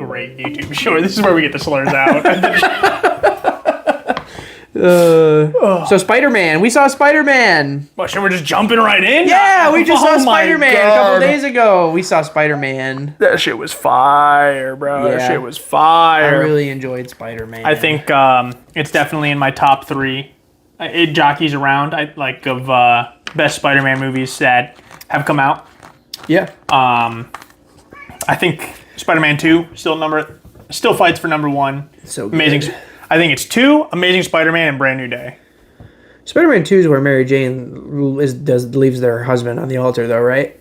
great YouTube short. This is where we get the slurs out. So Spider-Man. We saw Spider-Man. Well, sure, we're just jumping right in? Yeah, we just saw my Spider-Man a couple days ago. We saw Spider-Man. That shit was fire, bro. Yeah. That shit was fire. I really enjoyed Spider-Man. I think it's definitely in my top 3. It jockeys around. Of best Spider-Man movies that have come out. Yeah. I think Spider-Man 2 still fights for number 1. So good. Amazing. I think it's 2, Amazing Spider-Man and Brand New Day. Spider-Man 2 is where Mary Jane leaves their husband on the altar, though, right?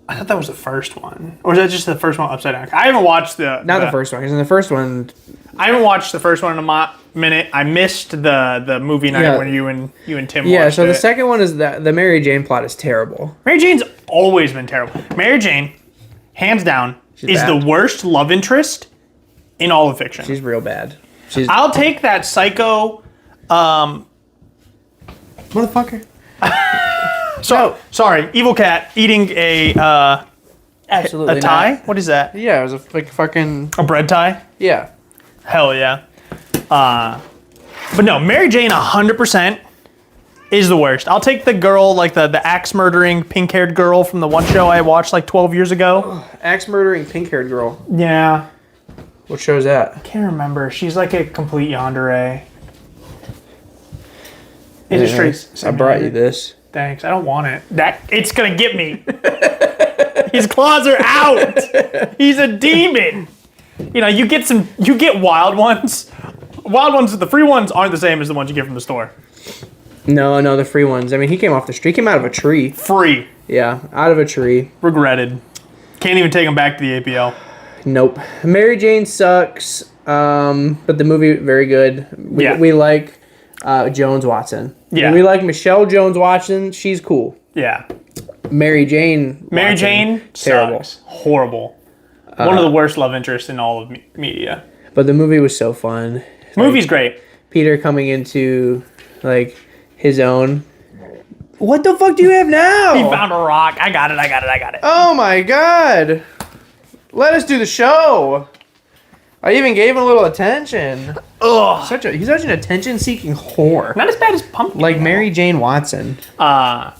I thought that was the first one. Or is that just the first one upside down? I haven't watched Not the first one, because in the first one... I haven't watched the first one in a minute. I missed the movie night when you and Tim watched Yeah, so it. the second one is the Mary Jane plot is terrible. Mary Jane's always been terrible. Mary Jane, hands down, is bad. the worst love interest in all of fiction. She's real bad. I'll take that psycho... Motherfucker. Sorry, evil cat eating a Absolutely tie? not. What is that? Yeah, it was a fucking... A bread tie? Yeah. Hell yeah. But no, Mary Jane 100% is the worst. I'll take the girl, like the axe murdering pink haired girl from the one show I watched like 12 years ago. Axe murdering pink haired girl. Yeah. What show's that? I can't remember. She's like a complete yandere. It's a straight. I brought you this. Thanks. I don't want it. It's gonna get me. His claws are out. He's a demon. You know, you get wild ones. Wild ones, the free ones aren't the same as the ones you get from the store. No, the free ones. I mean, he came off the street. He came out of a tree. Free. Yeah, out of a tree. Regretted. Can't even take him back to the APL. Nope. Mary Jane sucks, but the movie, very good. We like Jones Watson. Yeah. We like Michelle Jones Watson. She's cool. Yeah. Mary Jane terrible. Sucks. Horrible. One of the worst love interests in all of media. But the movie was so fun. Movie's great. Peter coming into, like, his own. What the fuck do you have now? He found a rock. I got it. Oh my god. Let us do the show. I even gave him a little attention. Ugh. He's such an attention-seeking whore. Not as bad as Pumpkin. Like Mary Jane Watson. I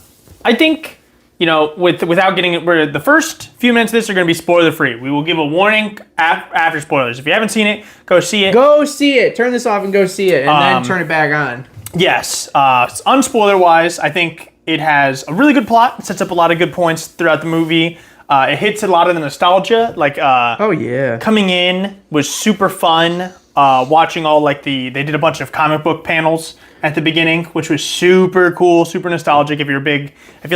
think, you know, without getting it, the first few minutes of this are going to be spoiler-free. We will give a warning after spoilers. If you haven't seen it, go see it. Go see it. Turn this off and go see it, and then turn it back on. Yes. Unspoiler-wise, I think it has a really good plot. It sets up a lot of good points throughout the movie. It hits a lot of the nostalgia. Like, oh yeah, coming in was super fun. Watching all they did a bunch of comic book panels at the beginning, which was super cool, super nostalgic. If you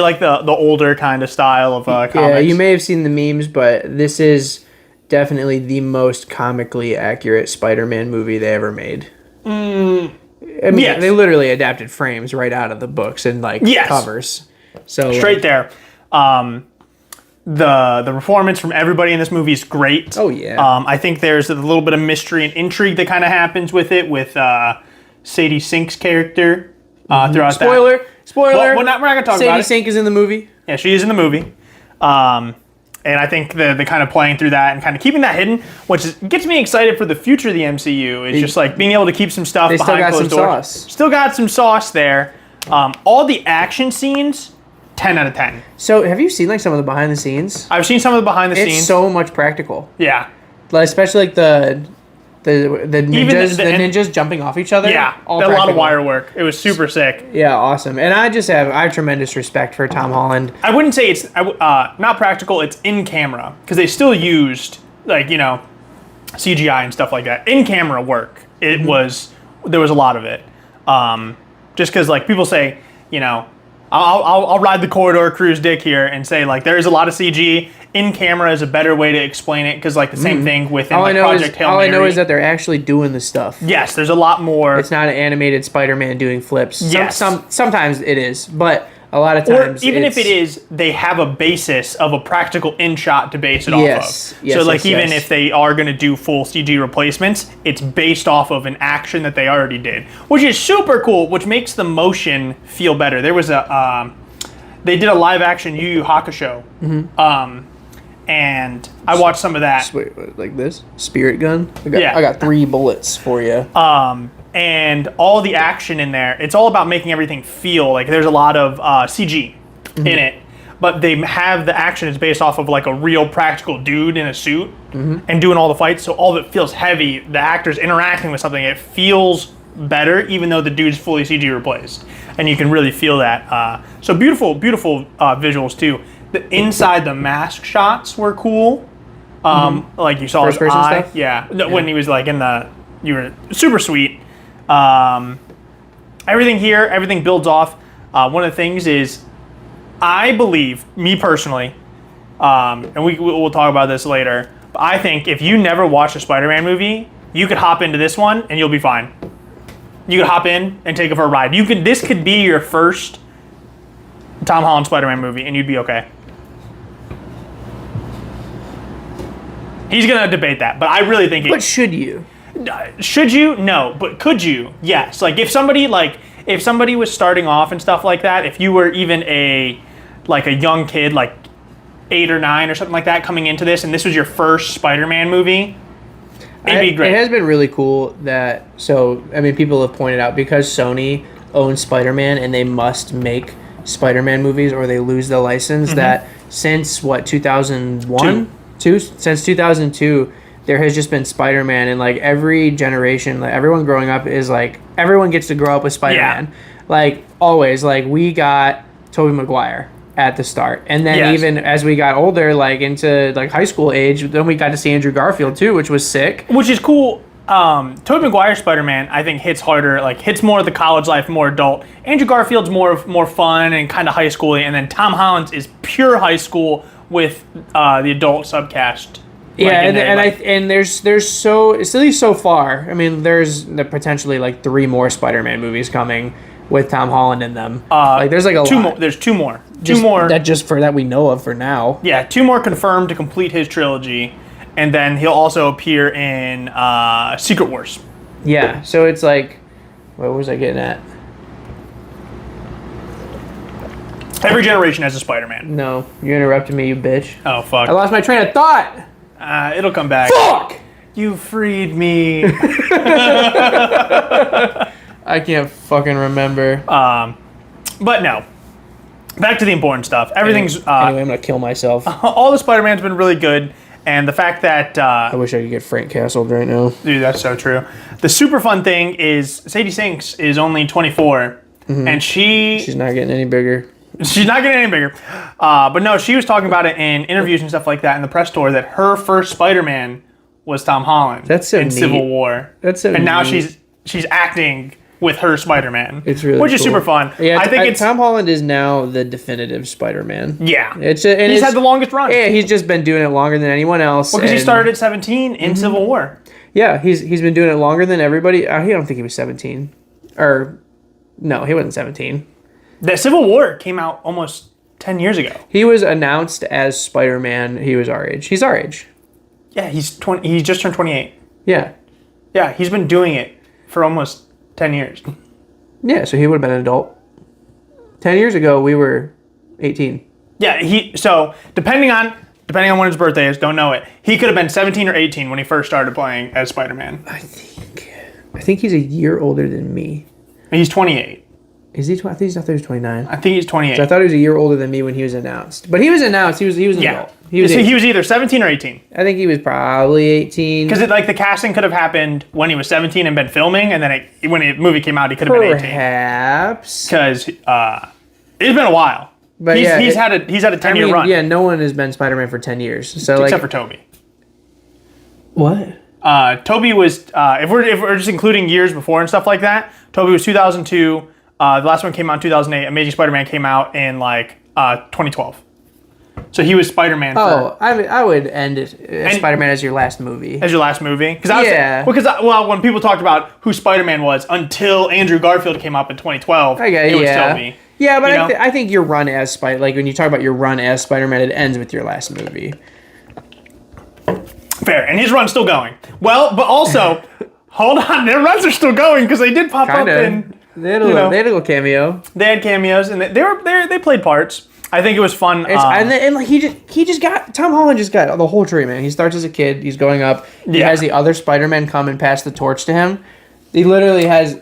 like the older kind of style of comics. Yeah, you may have seen the memes, but this is definitely the most comically accurate Spider-Man movie they ever made. I mean, yes. They literally adapted frames right out of the books and covers. So straight there. The performance from everybody in this movie is great. Oh yeah. I think there's a little bit of mystery and intrigue that kind of happens with it, with Sadie Sink's character throughout Spoiler. Well, we're not gonna talk about Sadie it. Sink is in the movie. Yeah, she is in the movie. And I think the kind of playing through that and kind of keeping that hidden, gets me excited for the future of the MCU. It's just like being able to keep some stuff behind closed doors. Still got some sauce there. All the action scenes, 10 out of 10. So have you seen some of the behind the scenes? I've seen some of the behind the scenes. It's so much practical. Yeah. Especially the ninjas jumping off each other. Yeah, all a lot of wire work. It was super sick. Yeah, awesome. And I have tremendous respect for Tom Holland. I wouldn't say it's not practical. It's in camera because they still used CGI and stuff like that. In camera work. There was a lot of it. Just because people say, I'll ride the corridor cruise dick here and say there is a lot of CG. In camera is a better way to explain it because the same thing within Project Hail Mary. All I know is that they're actually doing the stuff. Yes, there's a lot more. It's not an animated Spider-Man doing flips. Yes. Sometimes it is, but a lot of times, or even if it is, they have a basis of a practical in-shot to base it off of. Yes, so even if they are going to do full CG replacements, it's based off of an action that they already did, which is super cool, which makes the motion feel better. There was they did a live-action Yu Yu Hakusho, and I watched some of that. Wait, like this? Spirit gun? Yeah. I got 3 bullets for you. And all the action in there, it's all about making everything feel like there's a lot of CG in it, but they have the action is based off of like a real practical dude in a suit and doing all the fights, so all of it feels heavy. The actors interacting with something, it feels better, even though the dude's fully CG replaced, and you can really feel that. So beautiful visuals too. The inside the mask shots were cool. Like you saw First his person eye. stuff? Yeah, when he was like you were super sweet. Everything here, everything builds off. One of the things is, I believe, me personally, and we'll talk about this later, but I think if you never watched a Spider-Man movie, you could hop into this one and you'll be fine. You could hop in and take it for a ride. This could be your first Tom Holland Spider-Man movie and you'd be okay. He's gonna debate that, but I really think But should you? Should you? No. But could you? Yes. Like if somebody was starting off and stuff like that, if you were even a young kid, like 8 or 9 or something like that, coming into this, and this was your first Spider-Man movie, it'd be great. It has been really cool that, people have pointed out, because Sony owns Spider-Man and they must make Spider-Man movies or they lose the license, that since 2001? Since 2002, there has just been Spider-Man, and like every generation, like everyone growing up is like, everyone gets to grow up with Spider-Man. Yeah. Like always, like we got Tobey Maguire at the start, and then even as we got older, like into like high school age, then we got to see Andrew Garfield too, which was sick. Which is cool. Tobey Maguire Spider-Man, I think, hits harder, like hits more of the college life, more adult. Andrew Garfield's more fun and kind of high schooly, and then Tom Holland's is pure high school with the adult subcast. Yeah, and there's so, at least so far, I mean, there's potentially like 3 more Spider-Man movies coming with Tom Holland in them. Like there's like a 2 lot. more. There's 2 more. That we know of for now. Yeah, 2 more confirmed to complete his trilogy, and then he'll also appear in Secret Wars. Yeah, so it's like, what was I getting at? Every generation has a Spider-Man. No, you interrupted me, you bitch. Oh fuck! I lost my train of thought. It'll come back. Fuck! You freed me. I can't fucking remember. But no. Back to the important stuff. Everything's... Anyway, I'm gonna kill myself. All the Spider-Man's been really good, and the fact that... I wish I could get Frank Castled right now. Dude, that's so true. The super fun thing is Sadie Sinks is only 24, and she's not getting any bigger. She's not getting any bigger. But no, she was talking about it in interviews and stuff like that in the press tour, that her first Spider-Man was Tom Holland. That's so in neat. Civil War. That's so And now neat. she's acting with her Spider-Man. It's really which is cool. super fun. Yeah, I think Tom Holland is now the definitive Spider-Man. Yeah. He's had the longest run. Yeah, he's just been doing it longer than anyone else. Well, because he started at 17 in Civil War. Yeah, he's been doing it longer than everybody. I don't think he was 17. Or, no, he wasn't 17. The Civil War came out almost 10 years ago. He was announced as Spider-Man. He was our age. He's our age. Yeah, he's 20. He just turned 28. Yeah. Yeah, he's been doing it for almost 10 years. Yeah, so he would have been an adult. 10 years ago, we were 18. Yeah, so depending on when his birthday is, don't know it. He could have been 17 or 18 when he first started playing as Spider-Man. I think he's a year older than me. He's 28. Is he? I think he was 29. I think he's 28. So I thought he was a year older than me when he was announced. But he was announced. He was an adult. He was either 17 or 18. I think he was probably 18. Because the casting could have happened when he was 17 and been filming, and then when the movie came out, he could have been 18. Perhaps. Because it's been a while. But he's had a 10-year run. Yeah, no one has been Spider-Man for 10 years. So except for Tobey. What? Tobey was if we're just including years before and stuff like that. Tobey was 2002. The last one came out in 2008. Amazing Spider-Man came out in 2012. So he was Spider-Man. I would end it Spider-Man as your last movie. As your last movie? When people talked about who Spider-Man was until Andrew Garfield came up in 2012, it was Tobey. Yeah, but I think your run as Spider, like when you talk about your run as Spider-Man, it ends with your last movie. Fair, and his run's still going. Well, but also, hold on, their runs are still going because they did pop up in. They had a little cameo. They had cameos, and they played parts. I think it was fun. And like he just got Tom Holland just got the whole tree, man. He starts as a kid. He's going up. He has the other Spider-Man come and pass the torch to him. He literally has.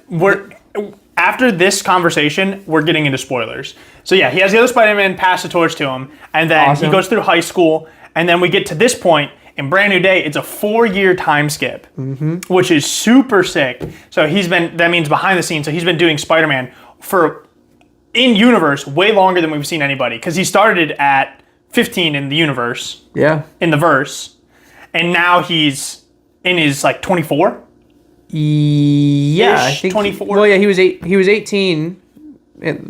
After this conversation, we're getting into spoilers. So yeah, he has the other Spider-Man pass the torch to him, and then he goes through high school, and then we get to this point in Brand New Day. It's a 4-year time skip, which is super sick. So that means behind the scenes. So he's been doing Spider-Man for in universe way longer than we've seen anybody, because he started at 15 in the universe. Yeah. In the verse, and now he's in his like 24. Yeah, I think 24. Well, yeah, he was 18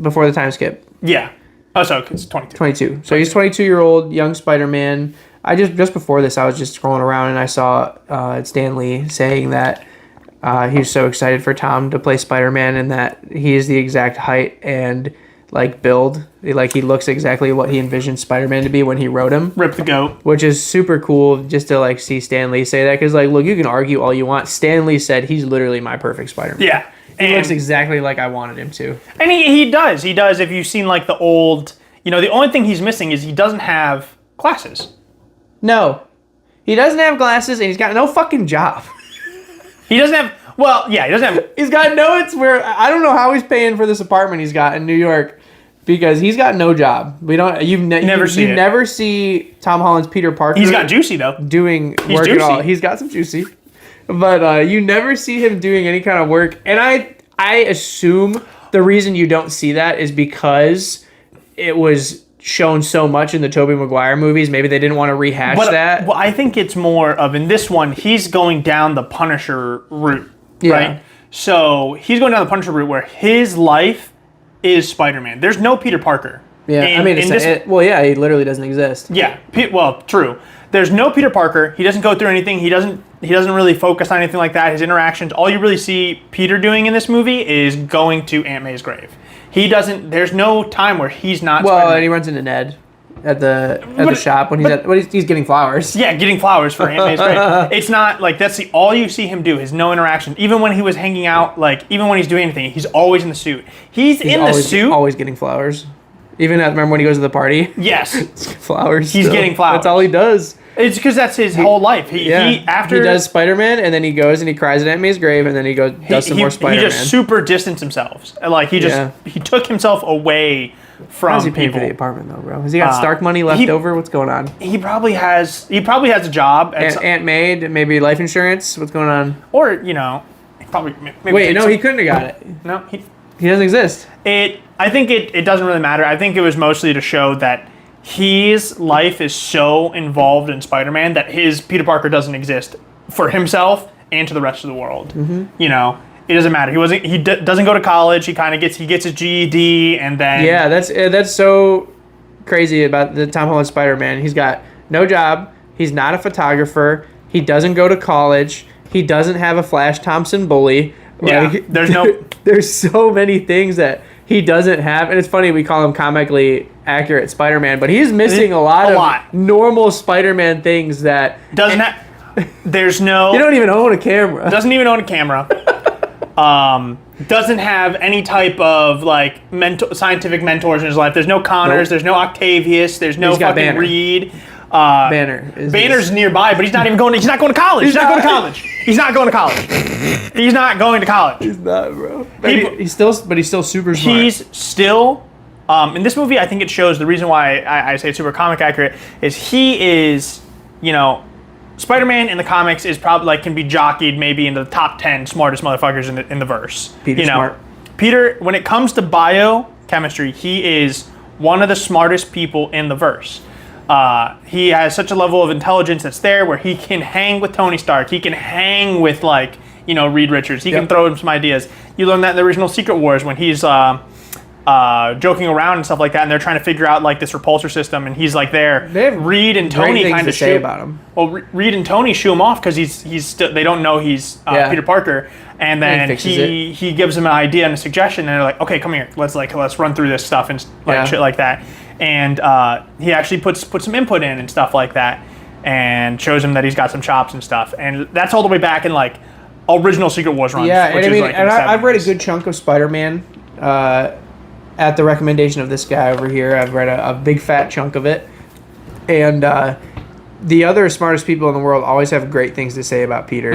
before the time skip. Yeah. Oh, so it's 22. 22. So he's 22-year-old young Spider-Man. I just before this, I was just scrolling around and I saw Stan Lee saying that he was so excited for Tom to play Spider-Man and that he is the exact height and like build. Like he looks exactly what he envisioned Spider-Man to be when he wrote him. Rip the goat. Which is super cool just to like see Stan Lee say that, because like, look, you can argue all you want. Stan Lee said he's literally my perfect Spider-Man. Yeah. He looks exactly like I wanted him to. And he does. He does. If you've seen like the old, the only thing he's missing is he doesn't have glasses. No. He doesn't have glasses and he's got no fucking job. He doesn't have, well, yeah, he doesn't have. He's got no, it's where, I don't know how he's paying for this apartment he's got in New York, because he's got no job. You never see Tom Holland's Peter Parker. He's got juicy though. Doing work at all. He's got some juicy. But you never see him doing any kind of work. And I assume the reason you don't see that is because it was shown so much in the Tobey Maguire movies. Maybe they didn't want to rehash that. Well, I think it's more of, in this one, he's going down the Punisher route, right? So he's going down the Punisher route where his life is Spider-Man. There's no Peter Parker. Yeah, he literally doesn't exist. Yeah, well, true. There's no Peter Parker. He doesn't go through anything. He doesn't really focus on anything like that. His interactions, all you really see Peter doing in this movie is going to Aunt May's grave. There's no time where he's not Spider-Man. And he runs into Ned at the shop when he's getting flowers. Yeah, getting flowers for Aunt May's grave. It's not like that's all you see him do is no interaction. Even when he was hanging out, like even when he's doing anything, he's always in the suit. He's in the suit. Always getting flowers. Even remember when he goes to the party? Yes. Flowers. He's getting flowers. That's all he does. It's because that's his whole life. He does Spider-Man, and then he goes and he cries at Aunt May's grave, and then he does some more Spider-Man. He just super distanced himself. Like he took himself away from How's he paying people. For the apartment though, bro? Has he got Stark money left over? What's going on? He probably has a job. Aunt May, maybe life insurance. What's going on? Or he probably. Wait, no, he couldn't have got it. No, he doesn't exist. I think it doesn't really matter. I think it was mostly to show that his life is so involved in Spider-Man that his Peter Parker doesn't exist for himself and to the rest of the world. Mm-hmm. It doesn't matter. He doesn't go to college. He gets his GED and then that's so crazy about the Tom Holland Spider-Man. He's got no job. He's not a photographer. He doesn't go to college. He doesn't have a Flash Thompson bully. There's so many things that he doesn't have, and it's funny we call him comically accurate Spider-Man, but he's missing a lot of normal Spider-Man things that doesn't have. There's no. You don't even own a camera. Doesn't even own a camera. Doesn't have any type of like scientific mentors in his life. There's no Connors. Nope. There's no Octavius. There's no fucking Banner. Reed. Banner's nearby, but he's not going to college. He's not going to college. He's not going to college. He's not, bro. He's still super smart. He's still, in this movie, I think it shows the reason why I say it's super comic accurate is he is, Spider-Man in the comics is probably can be jockeyed maybe into the top 10 smartest motherfuckers in the verse. Peter's smart. Peter, when it comes to biochemistry, he is one of the smartest people in the verse. He has such a level of intelligence that's there where he can hang with Tony Stark. He can hang with Reed Richards. He can throw him some ideas. You learn that in the original Secret Wars when he's joking around and stuff like that, and they're trying to figure out this repulsor system, and he's there. Reed and Tony kind of say about him. Well, Reed and Tony shoo him off because he's still, they don't know he's Peter Parker, and then he gives them an idea and a suggestion, and they're like, okay, come here, let's run through this stuff and shit like that. And he actually puts some input in and stuff like that, and shows him that he's got some chops and stuff. And that's all the way back in original Secret Wars runs. Yeah, and I've read a good chunk of Spider-Man at the recommendation of this guy over here. I've read a big fat chunk of it. And the other smartest people in the world always have great things to say about Peter.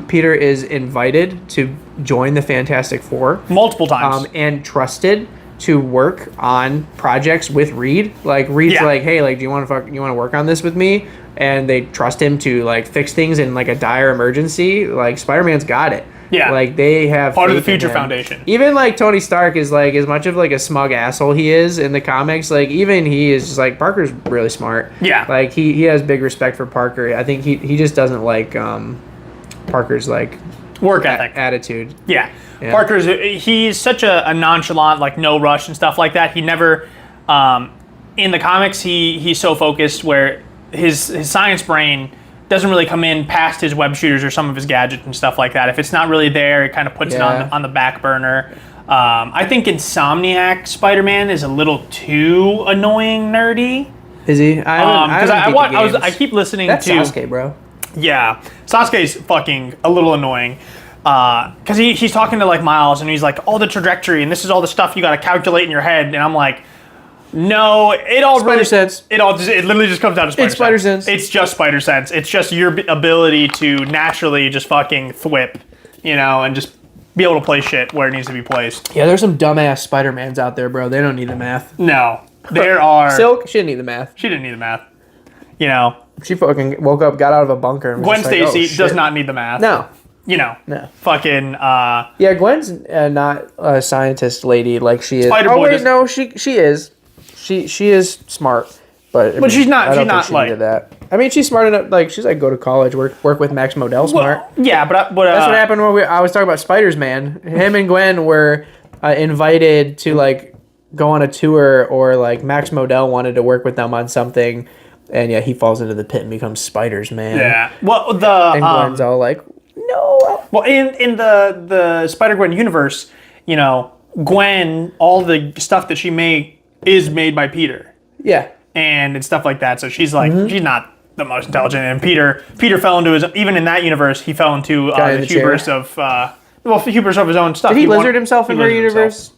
Peter is invited to join the Fantastic Four multiple times, and trusted to work on projects with Reed. Like Reed's like, hey, like, do you want to work on this with me? And they trust him to like fix things in like a dire emergency. Like Spider-Man's got it. Yeah, like they have part of the Future Foundation. Even like Tony Stark is like, as much of like a smug asshole he is in the comics, like even he is just like, Parker's really smart. Yeah, like he has big respect for Parker. I think he just doesn't like Parker's like work ethic attitude. Yeah. He's such a nonchalant, like no rush and stuff like that. He never in the comics he's so focused where his science brain doesn't really come in past his web shooters or some of his gadgets and stuff like that. If it's not really there, it kind of puts it on the back burner. I think Insomniac Spider-Man is a little too annoying nerdy. Is he? I keep listening That's to Sasuke, bro. Yeah, Sasuke's fucking a little annoying. Because he's talking to like Miles and he's like, all the trajectory and this is all the stuff you got to calculate in your head, and I'm like, no, it all Spider sense. It literally just comes down to Spider sense. It's Spider sense. It's just Spider sense. It's just your ability to naturally just fucking thwip, and just be able to place shit where it needs to be placed. Yeah, there's some dumbass Spider-Mans out there, bro. They don't need the math. No, there are. Silk, she didn't need the math. She didn't need the math. She fucking woke up, got out of a bunker. And Gwen was like, Stacy does not need the math. No. No. Fucking. Yeah, Gwen's not a scientist lady like she is. No, she is. She is smart, but she's not. I don't think she's not she like needed that. I mean, she's smart enough. Like she's like go to college, work with Max Modell. Smart. Well, yeah, but that's what happened when I was talking about Spider's Man. Him and Gwen were invited to like go on a tour, or like Max Modell wanted to work with them on something, and he falls into the pit and becomes Spider's Man. Yeah. Well, and Gwen's all like, no. Well, in the Spider-Gwen universe, Gwen, all the stuff that she is made by Peter. Yeah. And stuff like that. So she's like, she's not the most intelligent. And Peter fell into even in that universe, he fell into the hubris of, hubris of his own stuff. Did he lizard himself in her universe?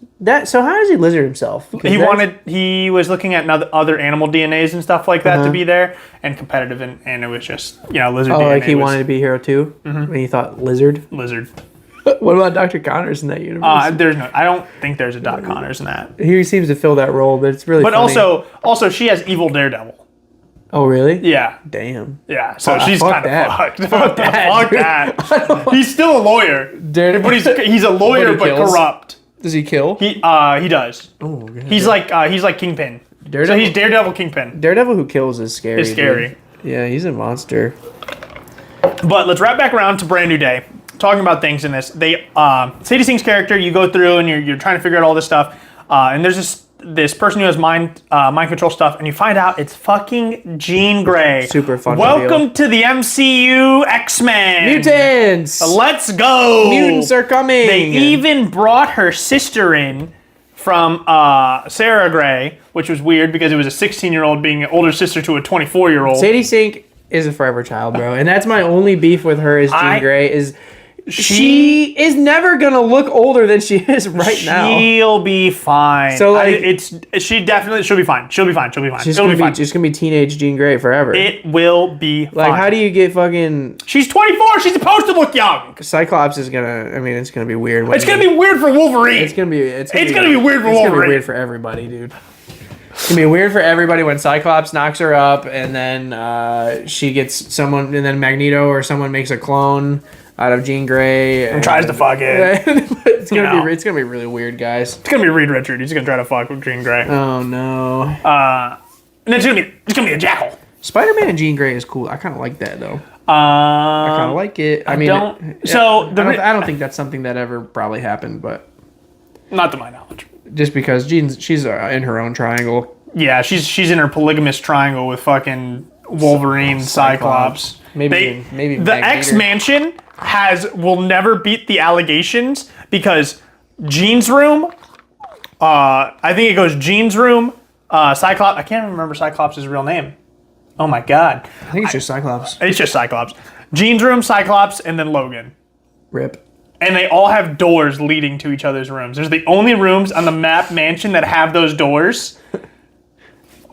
So how does he lizard himself? He was looking at other animal DNAs and stuff like that to be there and competitive, and it was just, lizard DNA. Oh, like he wanted to be hero too? When he thought lizard? Lizard. What about Dr. Connors in that universe? I don't think there's a Doc Connors in that. He seems to fill that role, but it's really funny. also she has evil Daredevil. Oh, really? Yeah. Damn. Yeah, so she's kind of fucked. Fuck that. He's still a lawyer. But he's a lawyer but corrupt. Does he kill? He does. Oh, God. He's like Kingpin. Daredevil? So he's Daredevil Kingpin. Daredevil who kills is scary. It's scary. Dude. Yeah, he's a monster. But let's wrap back around to Brand New Day. Talking about things in this, Sadie Sink's character, you go through and you're trying to figure out all this stuff, and there's this person who has mind control stuff, and you find out it's fucking Jean Grey. Super fun. Welcome to the MCU X-Men. Mutants. Let's go. Mutants are coming. They even brought her sister in from Sarah Grey, which was weird because it was a 16-year-old being an older sister to a 24-year-old. Sadie Sink is a forever child, bro, and that's my only beef with her is Jean Grey is. She is never gonna look older than she is now. She'll be fine. So like, she'll be fine. She'll be fine. She's gonna be teenage Jean Grey forever. It will be fine. Like, how do you get fucking? She's 24. She's supposed to look young. Cyclops is gonna. I mean, it's gonna be weird. It's gonna be weird for Wolverine. It's gonna be weird for Wolverine. It's gonna be weird for everybody, dude. It's gonna be weird for everybody when Cyclops knocks her up, and then she gets someone, and then Magneto or someone makes a clone out of Jean Grey and tries to fuck it. It's gonna be really weird, guys. It's gonna be Reed Richards. He's gonna try to fuck with Jean Grey. Oh no. And it's gonna be a Jackal. Spider-Man and Jean Grey is cool. I kind of like that though. I kind of like it. I don't think that's something that ever probably happened, but not to my knowledge. Just because she's in her own triangle. Yeah, she's in her polygamous triangle with fucking Wolverine, Cyclops. Maybe the X Mansion will never beat the allegations because Jean's room. I think it goes Jean's room. Cyclops. I can't remember Cyclops' real name. Oh my god. I think it's just Cyclops. It's just Cyclops. Jean's room, Cyclops, and then Logan. Rip. and they all have doors leading to each other's rooms. There's the only rooms on the map mansion that have those doors.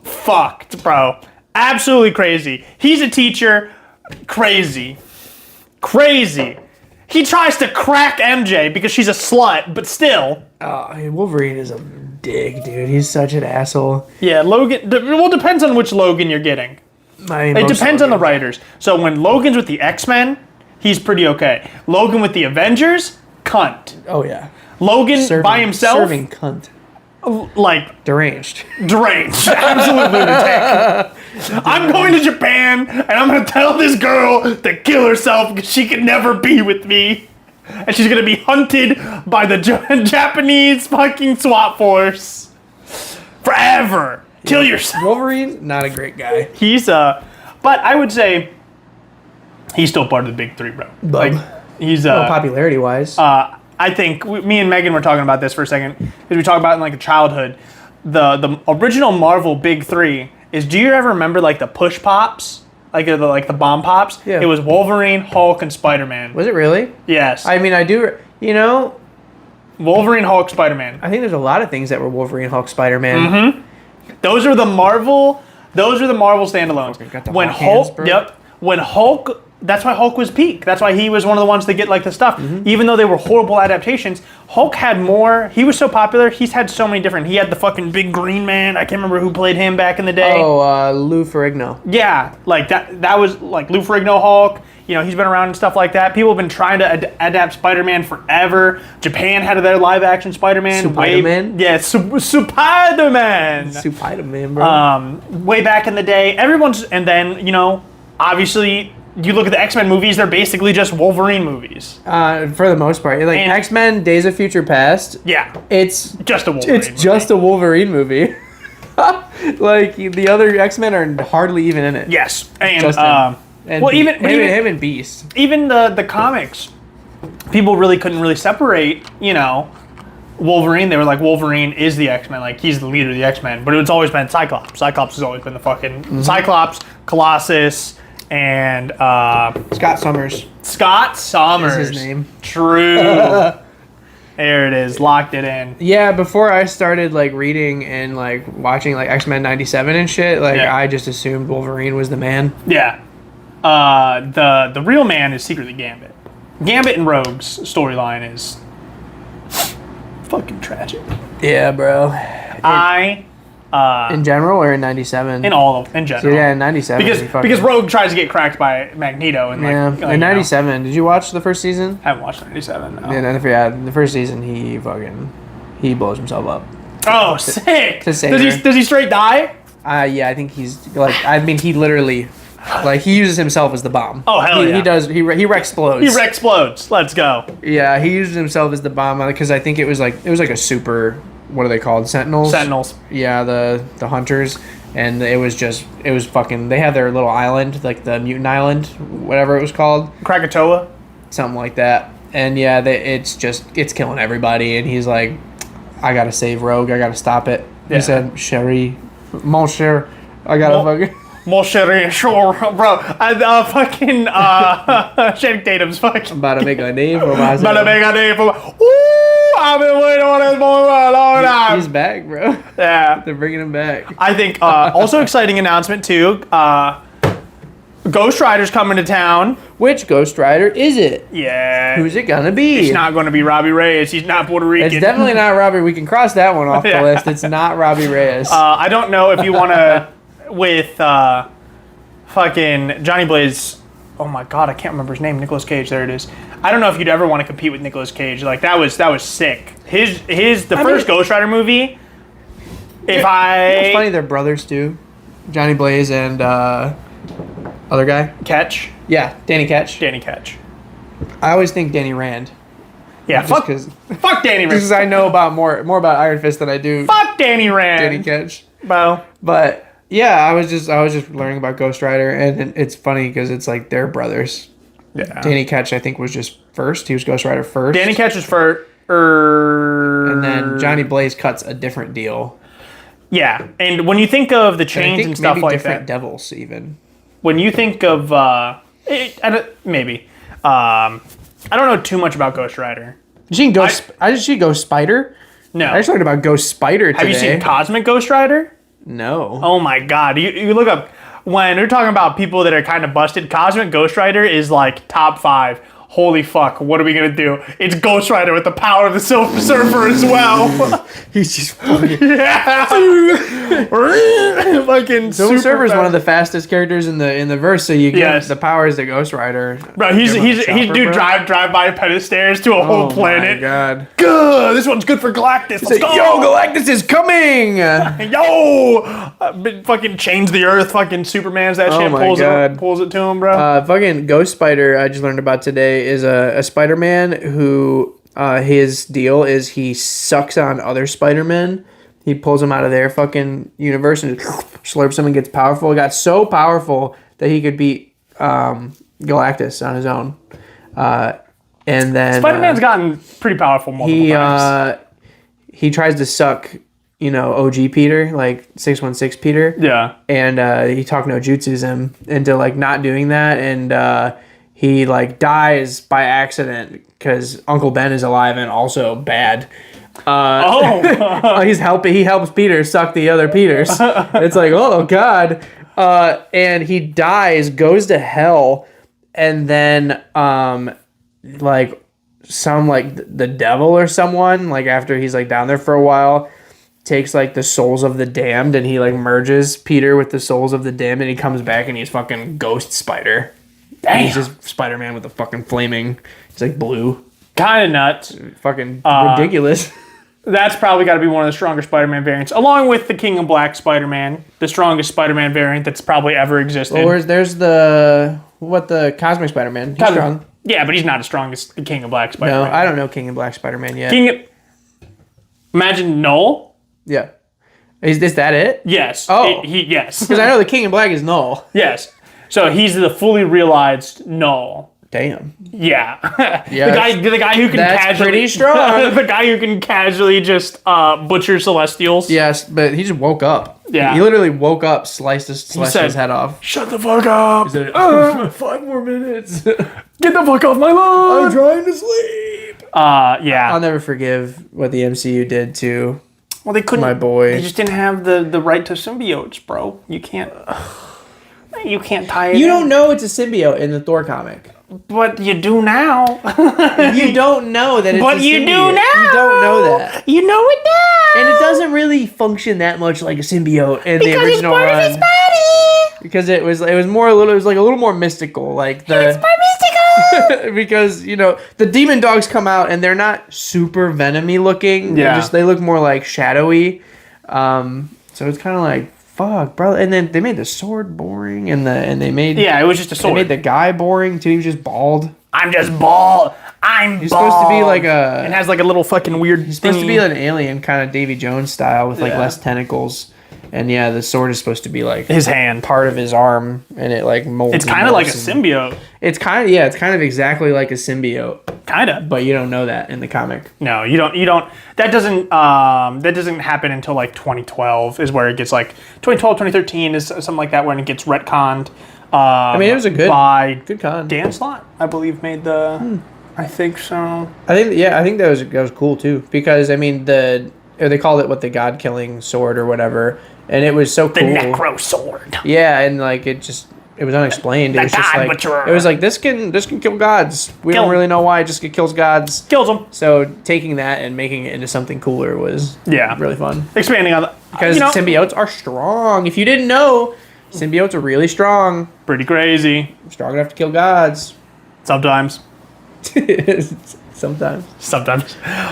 Fucked, bro. Absolutely crazy. He's a teacher. Crazy. Crazy. He tries to crack MJ because she's a slut, but still. Wolverine is a dick, dude. He's such an asshole. Yeah, Logan. Well, depends on which Logan you're getting. It depends on the writers. So when Logan's with the X-Men, he's pretty okay. Logan with the Avengers, cunt. Oh, yeah. Logan by himself, Serving cunt. like Deranged. Absolute lunatic. I'm going to Japan and I'm going to tell this girl to kill herself because she can never be with me. And she's going to be hunted by the Japanese fucking SWAT force forever. Kill yourself. Wolverine's not a great guy. He's but I would say he's still part of the big three, bro. Like he's popularity wise. I think me and Megan were talking about this for a second. Because we talk about in like childhood, the original Marvel big three is. Do you ever remember like the push pops, like the bomb pops? Yeah. It was Wolverine, Hulk, and Spider-Man. Was it really? Yes. I mean, I do. You know, Wolverine, Hulk, Spider-Man. I think there's a lot of things that were Wolverine, Hulk, Spider-Man. Mm-hmm. Those are the Marvel standalones. Got the When Hulk Hulk, hands, bro. when Hulk. That's why Hulk was peak. That's why he was one of the ones to get like the stuff. Mm-hmm. Even though they were horrible adaptations, Hulk had more. He was so popular. He's had so many different. He had the fucking big green man. I can't remember who played him back in the day. Oh, Lou Ferrigno. Yeah, like that was like Lou Ferrigno Hulk. You know, he's been around and stuff like that. People have been trying to adapt Spider-Man forever. Japan had their live-action Spider-Man. Spider-Man? Yeah, Spider-Man. Spider-Man, bro. Way back in the day. And then, you know, obviously, you look at the X-Men movies, they're basically just Wolverine movies. For the most part. Like, X-Men Days of Future Past. Yeah. It's just a Wolverine movie. Just a Wolverine movie. Like, the other X-Men are hardly even in it. Yes. And, Just him. well, even him and Beast. Even the comics, people couldn't really separate, you know, Wolverine. They were like, Wolverine is the X-Men. Like, he's the leader of the X-Men. But it's always been Cyclops. Cyclops has always been the fucking... Cyclops, Colossus, and... Scott Summers. Scott Summers. Is his name. True. There it is. Locked it in. Yeah, before I started, like, reading and, like, watching, like, X-Men 97 and shit, like, Yeah. I just assumed Wolverine was the man. Yeah. The real man is secretly Gambit. Gambit and Rogue's storyline is fucking tragic. Yeah, bro. In general or in 97? In general. So, yeah, in 97. Because Rogue tries to get cracked by Magneto and Yeah, in 97. Did you watch the first season? I haven't watched 97. No. Yeah, the first season he blows himself up. Oh, sick! To save Does he straight die? Yeah, I think he's like. I mean, he literally, like, he uses himself as the bomb. Oh, hell yeah. He does. He explodes. He explodes. Let's go. Yeah, he uses himself as the bomb because I think it was like a super. What are they called? Sentinels. Sentinels. Yeah, the hunters, and it was fucking. They had their little island, like the mutant island, whatever it was called. Krakatoa. Something like that. And yeah, it's killing everybody. And he's like, I gotta save Rogue. I gotta stop it. Yeah. He said, Sherry, mon cher, I gotta fucking. Mon chéri, sure, bro. Fucking Channing Tatum's fucking. I'm about to make a name for myself. About to make a name for my. Woo! I've been waiting on this moment for a long time. He's back, bro. Yeah. They're bringing him back. I think also exciting announcement too. Ghost Rider's coming to town. Which Ghost Rider is it? Yeah. Who's it gonna be? It's not going to be Robbie Reyes. He's not Puerto Rican. It's definitely not Robbie. We can cross that one off the list. It's not Robbie Reyes. I don't know if you want to with fucking Johnny Blaze. Oh my God, I can't remember his name. Nicolas Cage. There it is. I don't know if you'd ever want to compete with Nicolas Cage. Like that was sick. The first Ghost Rider movie. It's funny they're brothers too, Johnny Blaze and other guy. Ketch. Yeah, Danny Ketch. Danny Ketch. I always think Danny Rand. Yeah, fuck Danny Rand. Because I know about more about Iron Fist than I do. Fuck Danny Rand. Danny Ketch. Bro. But yeah, I was just learning about Ghost Rider, and it's funny because it's like they're brothers. Yeah. Danny Ketch, I think, was just first. He was Ghost Rider first. Danny Ketch was first. And then Johnny Blaze cuts a different deal. Yeah, and when you think of the chains and stuff maybe like different that, devils even. when you think of maybe I don't know too much about Ghost Rider. I just see Ghost Spider. No. I just learned about Ghost Spider today. Have you seen Cosmic Ghost Rider? No. Oh my god. You look up, when we're talking about people that are kind of busted, Cosmic Ghost Rider is like top 5. Holy fuck, what are we gonna do? It's Ghost Rider with the power of the Silver Surfer as well. He's just fucking... Yeah. Fucking Silver Surfer is fast. one of the fastest characters in the verse, so you get the powers to Ghost Rider. Bro, he's drive by a set of stairs to a whole planet. Oh my god. Good. This one's good for Galactus. Let's go. Yo, Galactus is coming! Yo, fucking change the Earth. Fucking Superman's that shit. Pulls it to him, bro. Fucking Ghost Spider, I just learned about today, is a Spider-Man who his deal is he sucks on other Spider-Men. He pulls them out of their fucking universe and slurps them and gets powerful. He got so powerful that he could beat Galactus on his own. And then Spider-Man's gotten pretty powerful multiple times. He tries to suck, OG Peter, like 616 Peter. Yeah. And he talk no jutsus him into like not doing that, and he like dies by accident because Uncle Ben is alive and also bad. He helps Peter suck the other Peters. It's like, oh god. And he dies, goes to hell, and then like some like the devil or someone, like after he's like down there for a while, takes like the souls of the damned and he like merges Peter with the souls of the damned, and he comes back and he's fucking Ghost Spider. Damn. He's just Spider-Man with the fucking flaming, it's like blue. Kind of nuts. Fucking ridiculous. That's probably got to be one of the stronger Spider-Man variants, along with the King of Black Spider-Man, the strongest Spider-Man variant that's probably ever existed. Well, there's the Cosmic Spider-Man. He's strong. Yeah, but he's not as strong as the King of Black Spider-Man. No, I don't know King of Black Spider-Man yet. Imagine Null. Yeah. Is that it? Yes. Oh. Yes. Because I know the King of Black is Null. Yes. So he's the fully realized Null. Damn. Yeah. Yeah. The guy who can that's pretty strong. The guy who can casually just butcher Celestials. Yes, but he just woke up. Yeah. He literally woke up, sliced his Celestial's head off. Shut the fuck up. He said, 5 more minutes. Get the fuck off my lawn. I'm trying to sleep. Yeah. I'll never forgive what the MCU did to they couldn't. My boy. They just didn't have the right to symbiotes, bro. You can't tie it. You don't know it's a symbiote in the Thor comic. But you do now. You don't know that it's but a symbiote. you do now. You don't know that. You know it now. And it doesn't really function that much like a symbiote in the original part run. Of his body. Because it was like a little more mystical. Like it's more mystical. Because, the demon dogs come out and they're not super venomy looking. Yeah. They look more like shadowy. So it's kind of like, fuck, bro. And then they made the sword boring, and they made it was just a sword. They made the guy boring too. He was just bald. I'm just bald. He's supposed to be like and has like a little fucking weird. He's supposed to be an alien, kind of Davy Jones style with like less tentacles. And yeah, the sword is supposed to be like his hand, part of his arm, and it like molds. It's kind of like a symbiote. It's kind of exactly like a symbiote. Kind of, but you don't know that in the comic. No, you don't. That doesn't happen until like 2012 is where it gets like 2012, 2013 is something like that when it gets retconned. It was a good con. Dan Slott, I believe, made the. I think so. I think that was cool too, because they called it the God killing sword or whatever, and it was so cool. The Necro sword. Yeah, and like it was unexplained. It was just like butcherer. It was like this can kill gods. We don't really know why. It just kills gods. Kills them. So taking that and making it into something cooler was really fun. Expanding on that because symbiotes are strong. If you didn't know, symbiotes are really strong. Pretty crazy. Strong enough to kill gods. Sometimes. Sometimes.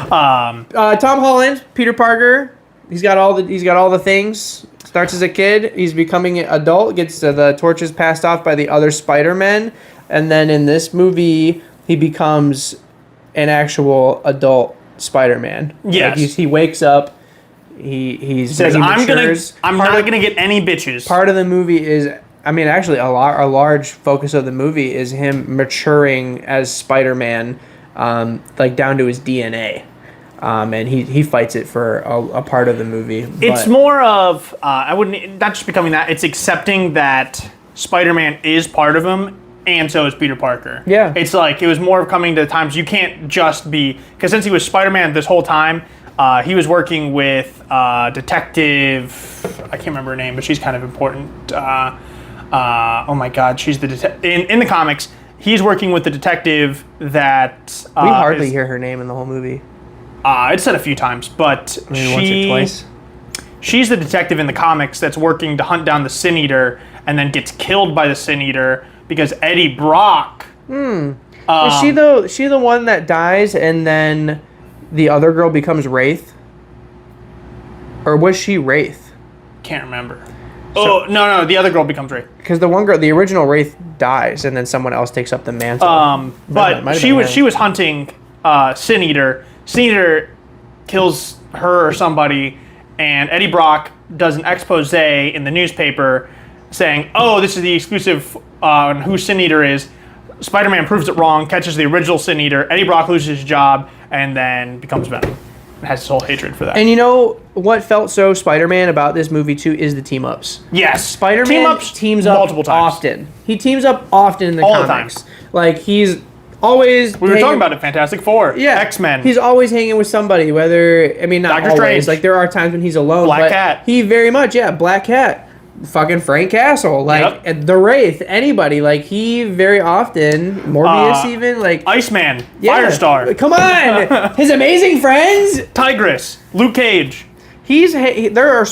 Tom Holland, Peter Parker. He's got all the things. Starts as a kid. He's becoming an adult. Gets the torches passed off by the other Spider-Men, and then in this movie, he becomes an actual adult Spider-Man. Yes. Like he wakes up. He says, "I'm not gonna get any bitches." Part of the movie is. Actually, a large focus of the movie is him maturing as Spider-Man, down to his DNA, and he fights it for a part of the movie. It's more of not just becoming that; it's accepting that Spider-Man is part of him, and so is Peter Parker. Yeah. It's like, it was more of coming to the times you can't just be, because since he was Spider-Man this whole time, he was working with Detective, I can't remember her name, but she's kind of important. Oh my God, she's the in the comics, he's working with the detective that... we hardly hear her name in the whole movie. It's said a few times, but Maybe once or twice. She's the detective in the comics that's working to hunt down the Sin Eater and then gets killed by the Sin Eater because Eddie Brock... Is she the one that dies and then the other girl becomes Wraith? Or was she Wraith? Can't remember. No, the other girl becomes Wraith. Because the one girl, the original Wraith dies and then someone else takes up the mantle. But she was hunting Sin Eater. Sin Eater kills her or somebody, and Eddie Brock does an expose in the newspaper saying, "Oh, this is the exclusive on who Sin Eater is." Spider-Man proves it wrong, catches the original Sin Eater. Eddie Brock loses his job, and then becomes Venom. And has his whole hatred for that. And you know what felt so Spider-Man about this movie too is the team-ups. Yes, Spider-Man teams up multiple times. often. He teams up often in the All comics. the time. Like he's always. We were talking about it. Fantastic Four. Yeah, X-Men. He's always hanging with somebody. Whether not Doctor always. Strange. Like there are times when he's alone. Black but Cat. He very much Black Cat. Fucking Frank Castle, like the Wraith, anybody, like he very often, Morbius even, like Iceman, Firestar, come on, his amazing friends, Tigress, Luke Cage. There are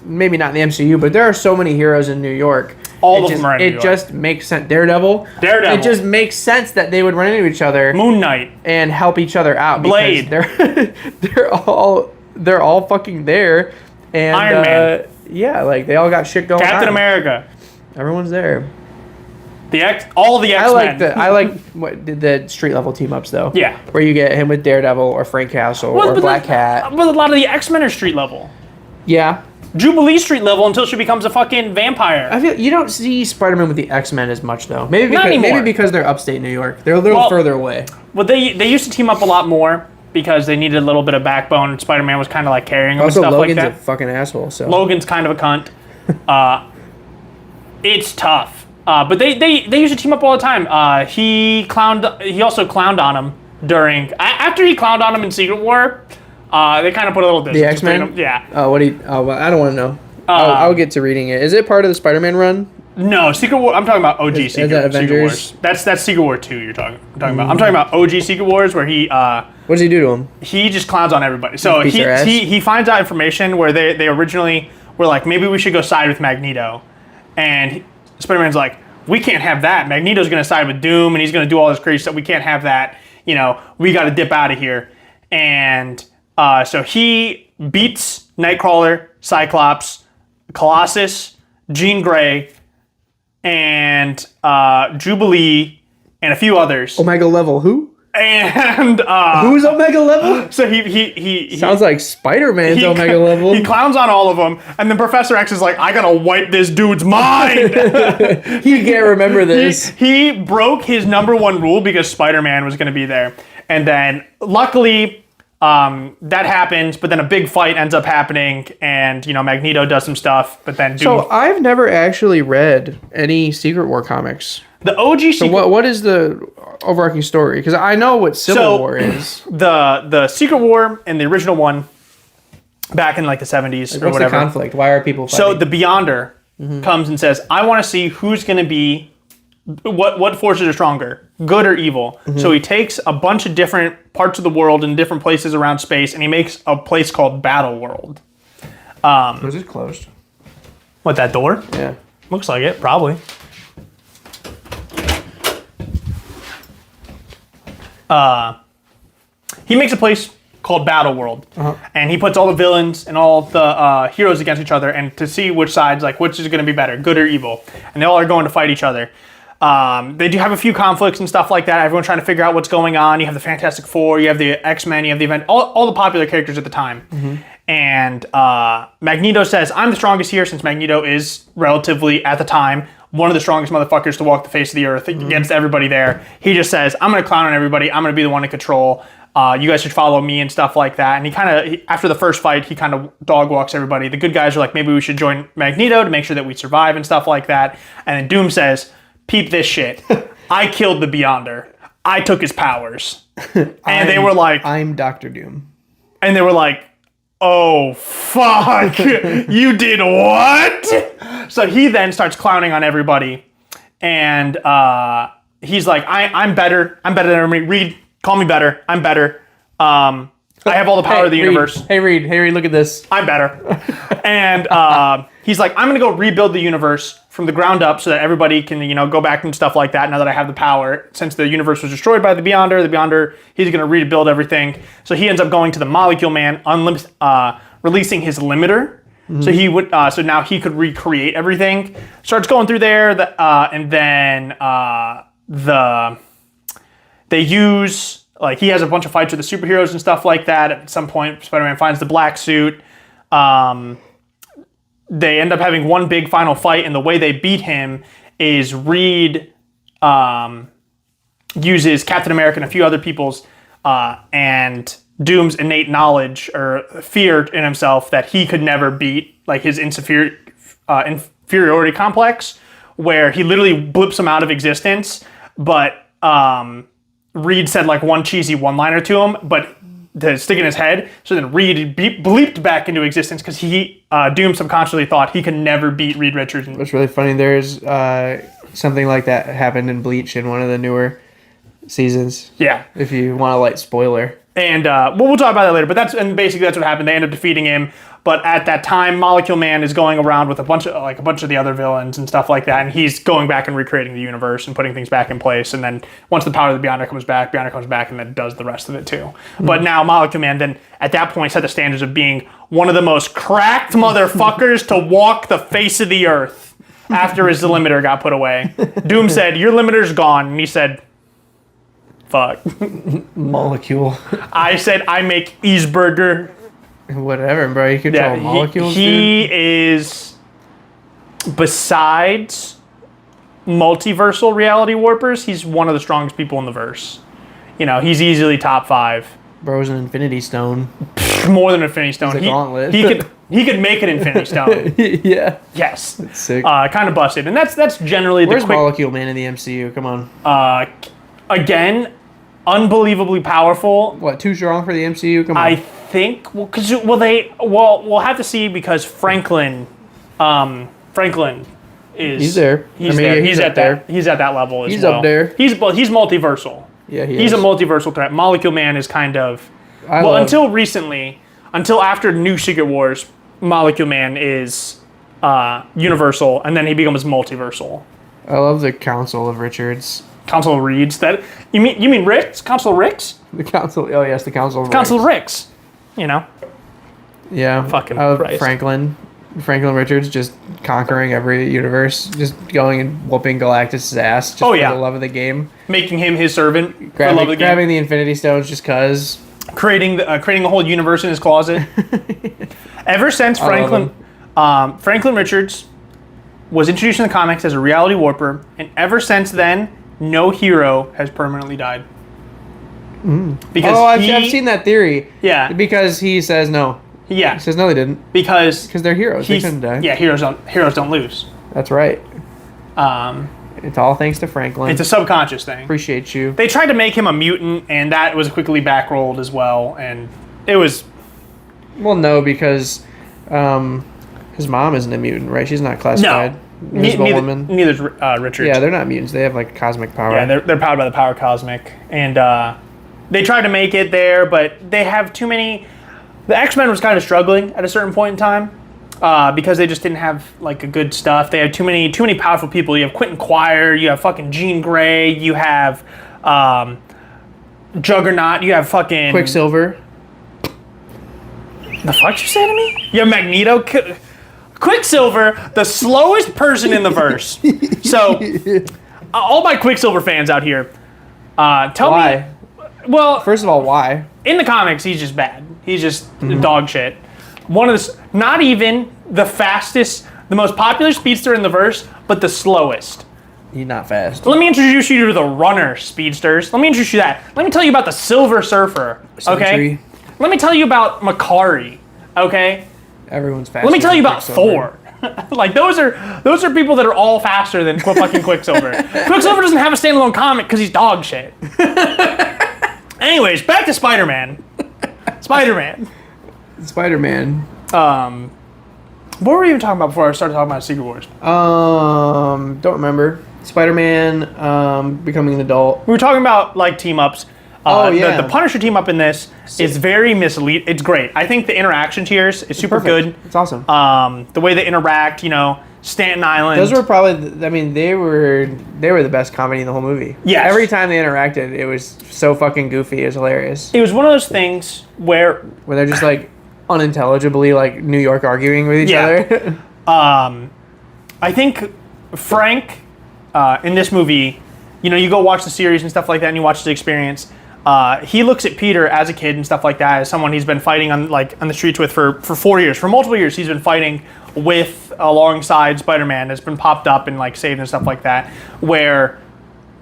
maybe not in the MCU, but there are so many heroes in New York. All of them are in New York. It just makes sense. Daredevil. It just makes sense that they would run into each other. Moon Knight and help each other out. Blade. They're all fucking there. And Iron Man. Yeah, like they all got shit going on. Captain America. Everyone's there. All the X-Men. I like the street level team ups though. Yeah. Where you get him with Daredevil or Frank Castle or Black Cat. But a lot of the X-Men are street level. Yeah. Jubilee street level until she becomes a fucking vampire. I feel you don't see Spider-Man with the X-Men as much though. Maybe because they're upstate New York. They're a little further away. Well, they used to team up a lot more because they needed a little bit of backbone. Spider-Man was kind of like carrying them and stuff Logan's like that. a fucking asshole. So Logan's kind of a cunt. It's tough. But they used to team up all the time. He also clowned on him after he clowned on him in Secret War. They kind of put a little distance. The X-Men? Yeah. Oh, well, I don't want to know. I'll get to reading it. Is it part of the Spider-Man run? No, Secret War. I'm talking about OG Secret Avengers? Wars. That's Secret War 2 you're talking about. I'm talking about OG Secret Wars where he... what does he do to him? He just clowns on everybody. So he finds out information where they originally were like, maybe we should go side with Magneto. And Spider-Man's like, we can't have that. Magneto's going to side with Doom and he's going to do all this crazy stuff. We can't have that. We got to dip out of here. And so he beats Nightcrawler, Cyclops, Colossus, Jean Grey, and Jubilee, and a few others. Omega level who? And who's Omega level? So he sounds like Spider-Man's Omega level. He clowns on all of them, and then Professor X is like, "I gotta wipe this dude's mind." He can't remember this. He broke his number one rule because Spider-Man was gonna be there, and then luckily. That happens, but then a big fight ends up happening, and Magneto does some stuff, but then Doom. So I've never actually read any Secret War comics. The OG Secret. So what is the overarching story? Because I know what Civil War is. The Secret War and the original one, back in like the 70s or whatever. What's the conflict? Why are people fighting? So the Beyonder comes and says, "I want to see who's going to be." What forces are stronger, good or evil? So he takes a bunch of different parts of the world and different places around space, and he makes a place called Battle World. Was it closed? What, that door? Yeah. Looks like it, probably. He makes a place called Battle World, and he puts all the villains and all the heroes against each other, and to see which sides, like which is going to be better, good or evil, and they all are going to fight each other. They do have a few conflicts and stuff like that. Everyone's trying to figure out what's going on. You have the Fantastic Four, you have the X-Men, you have the event, all the popular characters at the time. And Magneto says, "I'm the strongest here," since Magneto is relatively, at the time, one of the strongest motherfuckers to walk the face of the earth against everybody there. He just says, "I'm going to clown on everybody. I'm going to be the one in control. You guys should follow me," and stuff like that. And he kind of, after the first fight, he kind of dog walks everybody. The good guys are like, maybe we should join Magneto to make sure that we survive and stuff like that. And then Doom says, peep this shit. I killed the Beyonder. I took his powers. And they were like, I'm Dr. Doom. And they were like, oh, fuck. You did what? So he then starts clowning on everybody. And he's like, I'm better. I'm better than everybody. Reed, call me better. I'm better. I have all the power of the universe. Hey, Reed, look at this. I'm better. And he's like, I'm going to go rebuild the universe from the ground up so that everybody can, go back and stuff like that now that I have the power. Since the universe was destroyed by the Beyonder, he's going to rebuild everything. So he ends up going to the Molecule Man, releasing his limiter. Mm-hmm. So he would, so now he could recreate everything. Starts going through there, and then they use, he has a bunch of fights with the superheroes and stuff like that. At some point, Spider-Man finds the black suit. They end up having one big final fight, and the way they beat him is Reed uses Captain America and a few other people's and Doom's innate knowledge or fear in himself that he could never beat, his inferiority complex, where he literally blips him out of existence, but Reed said one cheesy one-liner to him, but to stick in his head. So then Reed bleeped back into existence because Doom subconsciously thought he could never beat Reed Richards. What's really funny, there's something like that happened in Bleach in one of the newer seasons. Yeah. If you want a light spoiler. And we'll talk about that later. But basically that's what happened. They end up defeating him. But at that time, Molecule Man is going around with a bunch of the other villains and stuff like that, and he's going back and recreating the universe and putting things back in place. And then once the power of the Beyonder comes back, and then does the rest of it too. Mm-hmm. But now Molecule Man then at that point set the standards of being one of the most cracked motherfuckers to walk the face of the earth after his limiter got put away. Doom said, "Your limiter's gone," and he said, "Fuck." Molecule. I said, "I make Easburger." Whatever, bro. You control molecules, He is, besides multiversal reality warpers, he's one of the strongest people in the verse. He's easily top 5. Bro's an Infinity Stone. More than Infinity Stone. He's a gauntlet. He could make an Infinity Stone. Yeah. Yes. That's sick. Kind of busted. And that's generally Where's Molecule Man in the MCU? Come on. Again, unbelievably powerful. What, too strong for the MCU? Come on. I think we'll have to see because Franklin is he's there. He's at that level as well. He's up there. He's multiversal. Yeah, he's a multiversal threat. Molecule Man is kind of until recently, until after New Secret Wars, Molecule Man is universal, and then he becomes multiversal. I love the Council of Richards. Council of Reeds. That you mean Ricks? Council of Ricks? The Council. Oh yes, the Council of Ricks. Council of Ricks. Yeah. Fucking Christ. Franklin Richards just conquering every universe, just going and whooping Galactus' ass just for the love of the game. Making him his servant. Grabbing the Infinity Stones just cause. Creating a whole universe in his closet. Ever since Franklin Richards was introduced in the comics as a reality warper, and ever since then, no hero has permanently died. Because I've seen that theory. Yeah. Because he says no. Yeah. He says no, they didn't. Because they're heroes. They couldn't die. Yeah, heroes don't lose. That's right. It's all thanks to Franklin. It's a subconscious thing. Appreciate you. They tried to make him a mutant, and that was quickly backrolled as well. And it was. Well, no, because his mom isn't a mutant, right? She's not classified. No. Neither's Richard. Yeah, they're not mutants. They have cosmic power. Yeah, they're powered by the power cosmic, and they tried to make it there, but they have too many. The X-Men was kind of struggling at a certain point in time because they just didn't have a good stuff. They had too many powerful people. You have Quentin Quire, you have fucking Jean Grey, you have Juggernaut, you have fucking Quicksilver. The fuck you say to me? You have Magneto. Quicksilver, the slowest person in the verse. So, all my Quicksilver fans out here, tell me. Well, first of all, why? In the comics, he's just bad. He's just dog shit. Not even the fastest, the most popular speedster in the verse, but the slowest. He's not fast. Let me introduce you to the runner speedsters. Let me introduce you to that. Let me tell you about the Silver Surfer. Okay. Let me tell you about Makari. Okay. Everyone's fast. Let me tell you about Thor. Like those are people that are all faster than fucking Quicksilver. Quicksilver doesn't have a standalone comic because he's dog shit. Anyways, back to Spider-Man. Spider-Man. What were we even talking about before I started talking about Secret Wars? Don't remember. Spider-Man becoming an adult. We were talking about like team ups. The Punisher team up in this is very misleading. It's great. I think the interaction tiers is super good. It's awesome. The way they interact, Staten Island. Those were probably. They were the best comedy in the whole movie. Yes. Every time they interacted, it was so fucking goofy. It was hilarious. It was one of those things where they're just like unintelligibly like New York arguing with each other. I think Frank in this movie, you go watch the series and stuff like that, and you watch the experience. He looks at Peter as a kid and stuff like that as someone he's been fighting on the streets with for 4 years. For multiple years, he's been fighting with alongside Spider-Man that's been popped up and like saved and stuff like that. Where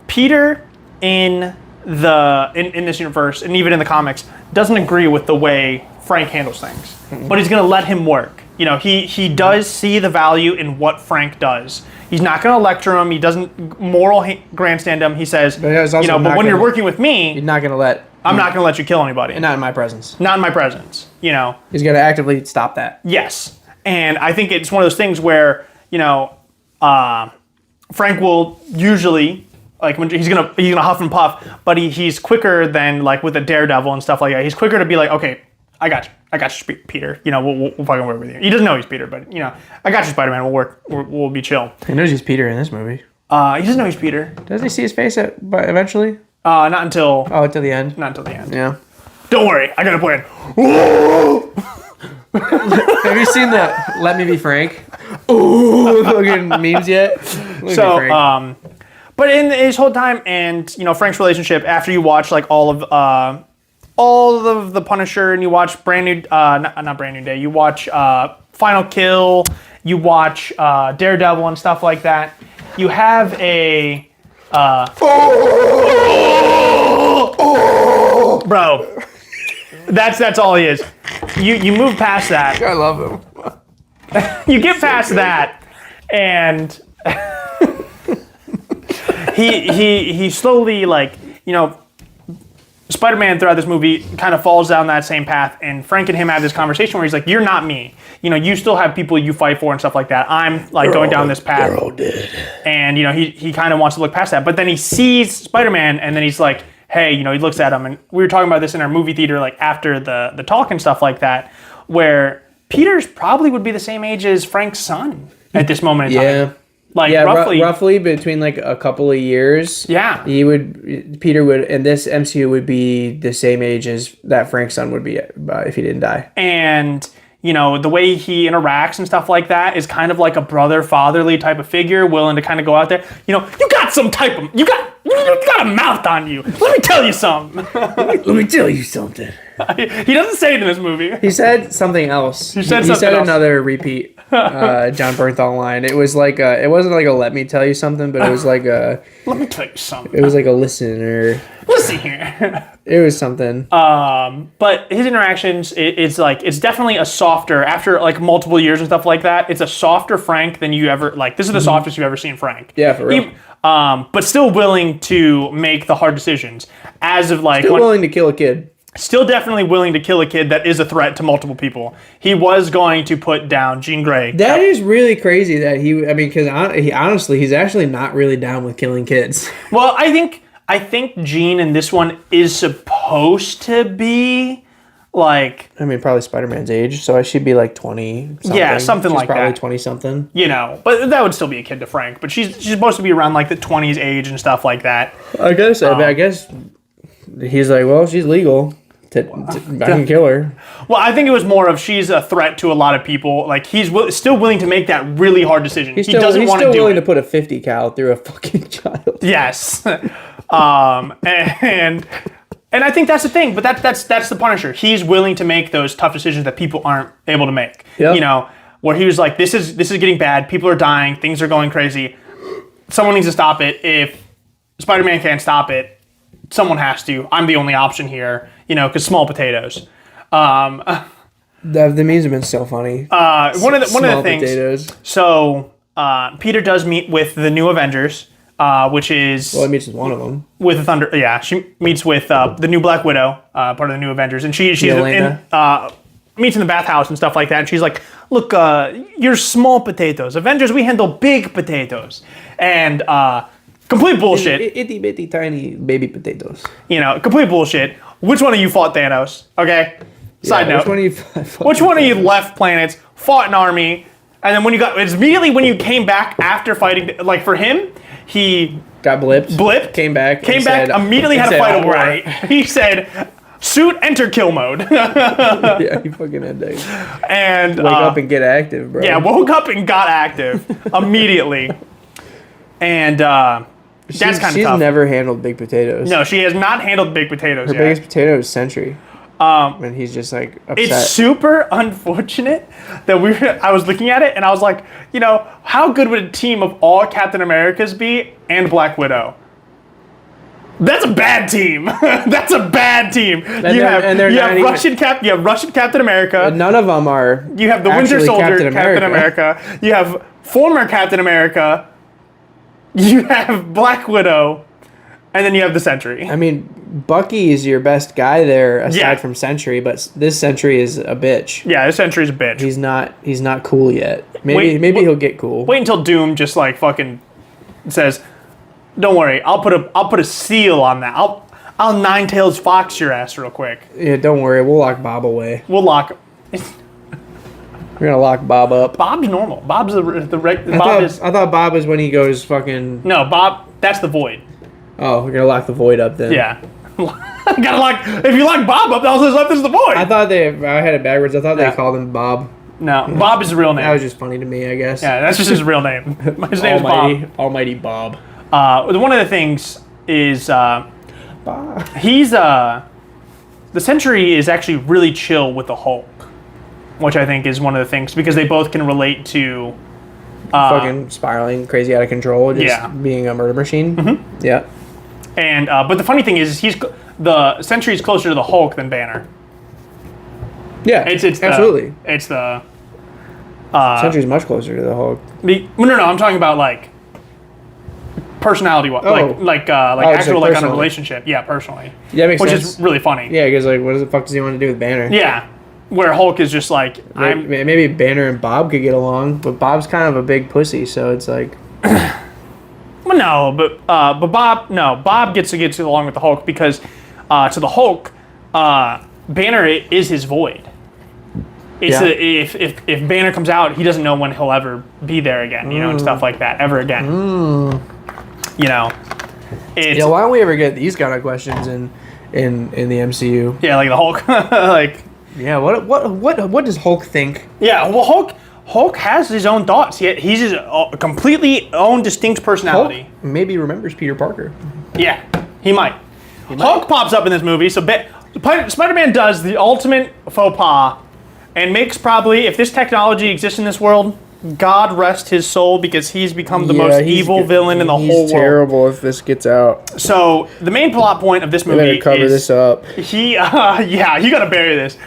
Peter in this universe and even in the comics doesn't agree with the way Frank handles things, but he's gonna let him work. He does see the value in what Frank does. He's not going to lecture him. He doesn't moral grandstand him. He says, but when you're working with me, I'm not going to let you kill anybody. And not in my presence. Not in my presence, He's going to actively stop that. Yes. And I think it's one of those things where, Frank will usually, like, when he's gonna huff and puff, but he's quicker than, like, with a Daredevil and stuff like that. He's quicker to be like, okay, I got you, Peter. We'll fucking work with you. He doesn't know he's Peter, but I got you, Spider-Man. We'll work. We'll be chill. He knows he's Peter in this movie. He doesn't know he's Peter. Doesn't he see his face eventually? Not until. Oh, until the end. Not until the end. Yeah. Don't worry, I got a plan. Have you seen the "Let Me Be Frank"? Ooh, fucking memes yet? So, but in his whole time and Frank's relationship, after you watch like all of the Punisher, and you watch not Brand New Day, you watch Final Kill, you watch Daredevil and stuff like that, you have a bro, that's all he is. You move past that. I love him. You get past that, and he slowly, like, Spider-Man throughout this movie kind of falls down that same path, and Frank and him have this conversation where he's like, you're not me. You still have people you fight for and stuff like that. I'm like going down this path. They're all dead. And, he kind of wants to look past that. But then he sees Spider-Man, and then he's like, hey, he looks at him. And we were talking about this in our movie theater, like after the talk and stuff like that, where Peter's probably would be the same age as Frank's son at this moment in time. Yeah. Like roughly between like a couple of years. Yeah. Peter would, and this MCU would be the same age as that Frank's son would be if he didn't die. And, the way he interacts and stuff like that is kind of like a brother-fatherly type of figure, willing to kind of go out there. You got you got a mouth on you. Let me tell you something. Let me tell you something. He doesn't say it in this movie. He said something else. He said another repeat John Bernthal line. It was like it wasn't like a "let me tell you something," but it was like a "let me tell you something." It was like a listen here. It was something. But his interactions, it's definitely a softer, after like multiple years and stuff like that. It's a softer Frank than you ever like. This is the softest you've ever seen Frank. Yeah, for real. But still willing to make the hard decisions. As of like, willing to kill a kid. Still definitely willing to kill a kid that is a threat to multiple people. He was going to put down Jean Grey. That is really crazy that because he's actually not really down with killing kids. Well, I think Jean in this one is supposed to be like... probably Spider-Man's age, so I should be like 20 something. Yeah, something like that. Probably 20 something. But that would still be a kid to Frank. But she's supposed to be around like the 20s age and stuff like that. I guess he's like, well, she's legal. I can kill her. Well, I think it was more of she's a threat to a lot of people. Like, he's still willing to make that really hard decision. He doesn't want to do it. He's still willing to put a 50 cal through a fucking child. Yes. And I think that's the thing. But that's the Punisher. He's willing to make those tough decisions that people aren't able to make. Yep. Where he was like, this is getting bad. People are dying. Things are going crazy. Someone needs to stop it. If Spider-Man can't stop it, someone has to. I'm the only option here, because small potatoes. The memes have been so funny. One of the Small things. potatoes. So Peter does meet with the new Avengers, which is Well, he meets with one of them. with the Thunder. Yeah, she meets with the new Black Widow, part of the new Avengers, and she's meets in the bathhouse and stuff like that. And she's like, "Look, you're small potatoes. Avengers, we handle big potatoes." And complete bullshit. Itty bitty tiny baby potatoes. Complete bullshit. Which one of you fought Thanos? Okay. Side note. Which one of you left planets, fought an army, and then it's immediately when you came back after fighting, like for him, he got blipped. Came back. Immediately had to fight a war. Right. He said, "Suit, enter kill mode." Yeah, he fucking had to. And wake up and get active, bro. Yeah, woke up and got active immediately. And that's kind of tough. She's never handled big potatoes. No, she has not handled big potatoes yet. Her biggest potato is Sentry. And he's just like upset. It's super unfortunate that I was looking at it and I was like, how good would a team of all Captain Americas be and Black Widow? That's a bad team. That's a bad team. You have Russian Captain America. None of them are. You have the Winter Soldier Captain America. You have former Captain America. You have Black Widow, and then you have the Sentry. I mean, Bucky is your best guy there aside from Sentry, but this Sentry is a bitch. Yeah, this Sentry's a bitch. He's not cool yet. Maybe he'll get cool. Wait until Doom just like fucking says, "Don't worry, I'll put a seal on that. I'll Nine-Tails Fox your ass real quick." Yeah, don't worry, we'll lock Bob away. We'll lock. We're gonna lock Bob up. Bob's normal. Bob's I thought Bob was when he goes fucking. No, Bob. That's the Void. Oh, we're gonna lock the Void up then. Yeah. Gotta lock. If you lock Bob up, all that's left is the Void. I had it backwards. I thought they called him Bob. No, Bob is his real name. That was just funny to me, I guess. Yeah, that's just his real name. His name is Bob. Almighty Bob. One of the things is Bob. He's the Sentry is actually really chill with the Hulk, which I think is one of the things because they both can relate to fucking spiraling crazy out of control, just being a murder machine. Mm-hmm. Yeah. And but the funny thing is the Sentry is closer to the Hulk than Banner. Yeah, absolutely. It's the Sentry's much closer to the Hulk. No, I'm talking about like personality, like actual like on a relationship. Yeah, personally. Yeah, that makes sense. Which is really funny. Yeah, because like, what the fuck does he want to do with Banner? Yeah, where Hulk is just like maybe Banner and Bob could get along, but Bob's kind of a big pussy, so it's like. Well, no, but Bob gets along with the Hulk because to the Hulk, Banner is his void. If Banner comes out, he doesn't know when he'll ever be there again, and stuff like that ever again. Why don't we ever get these kind of questions in the MCU? Yeah, like the Hulk, like. Yeah, what does Hulk think? Yeah, well, Hulk has his own thoughts. He's his completely own distinct personality. Hulk maybe remembers Peter Parker. Yeah, he might. Hulk pops up in this movie, so Spider-Man does the ultimate faux pas and makes probably, if this technology exists in this world, God rest his soul, because he's become the most evil villain in the whole world. He's terrible if this gets out. So the main plot point of this movie is... cover this up. You gotta bury this.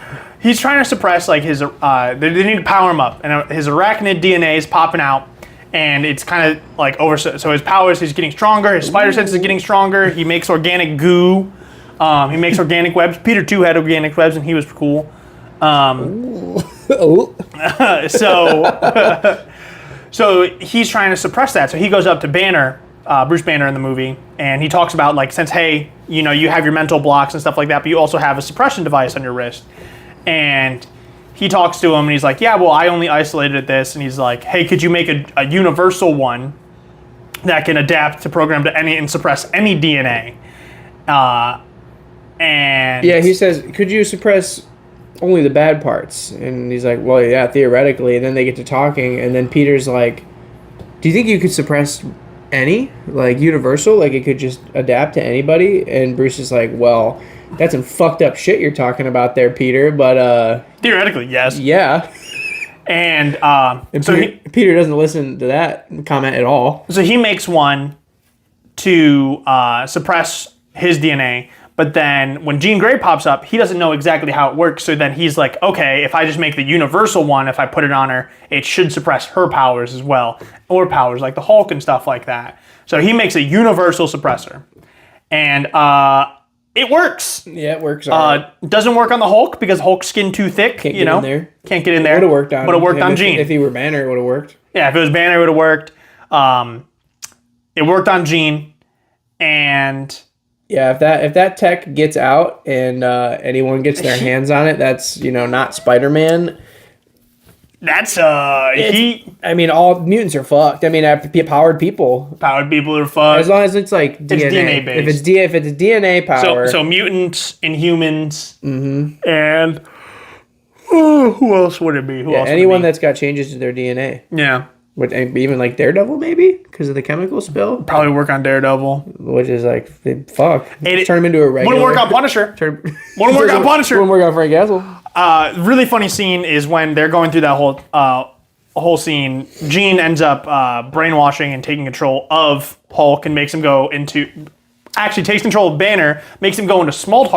He's trying to suppress like his. They need to power him up, and his arachnid DNA is popping out, and it's kind of like over. So his powers, he's getting stronger. His spider sense is getting stronger. He makes organic goo. He makes organic webs. Peter too had organic webs, and he was cool. So he's trying to suppress that. So he goes up to Banner, Bruce Banner in the movie, and he talks about like, since hey, you have your mental blocks and stuff like that, but you also have a suppression device on your wrist. And he talks to him, and he's like, yeah, well, I only isolated this. And he's like, hey, could you make a universal one that can adapt to program to any and suppress any DNA? And yeah, he says, could you suppress only the bad parts? And he's like, well, yeah, theoretically. And then they get to talking, and then Peter's like, do you think you could suppress any? Like, universal? Like, it could just adapt to anybody? And Bruce is like, well... That's some fucked up shit you're talking about there, Peter, but... Theoretically, yes. Yeah. And so Peter doesn't listen to that comment at all. So he makes one to suppress his DNA, But then when Jean Grey pops up, he doesn't know exactly how it works. So then he's like, okay, if I just make the universal one, if I put it on her, it should suppress her powers as well. Or powers like the Hulk and stuff like that. So he makes a universal suppressor. And it works. Yeah, it works. Right. Doesn't work on the Hulk because Hulk's skin too thick. Can't get in there. Can't get in there. Would have worked on. Would have worked on Jean. If he were Banner, it would have worked. Yeah, if it was Banner, it would have worked. It worked on Jean, and yeah, if that tech gets out and anyone gets their hands on it, that's not Spider-Man. That's I mean, all mutants are fucked. I mean, powered people. Powered people are fucked. As long as it's like DNA. It's DNA based. If it's DNA power. So mutants, Inhumans, and who else would it be? Who else? Anyone that's got changes to their DNA. Yeah. Even like Daredevil, maybe because of the chemical spill. Probably work on Daredevil, which is like fuck. Turn him into a regular. Wouldn't work on Punisher. Wouldn't work on Punisher. Wouldn't work on Frank Castle. Really funny scene is when they're going through that whole scene. Jean ends up brainwashing and taking control of Hulk and makes him go into. Actually, takes control of Banner, makes him go into smart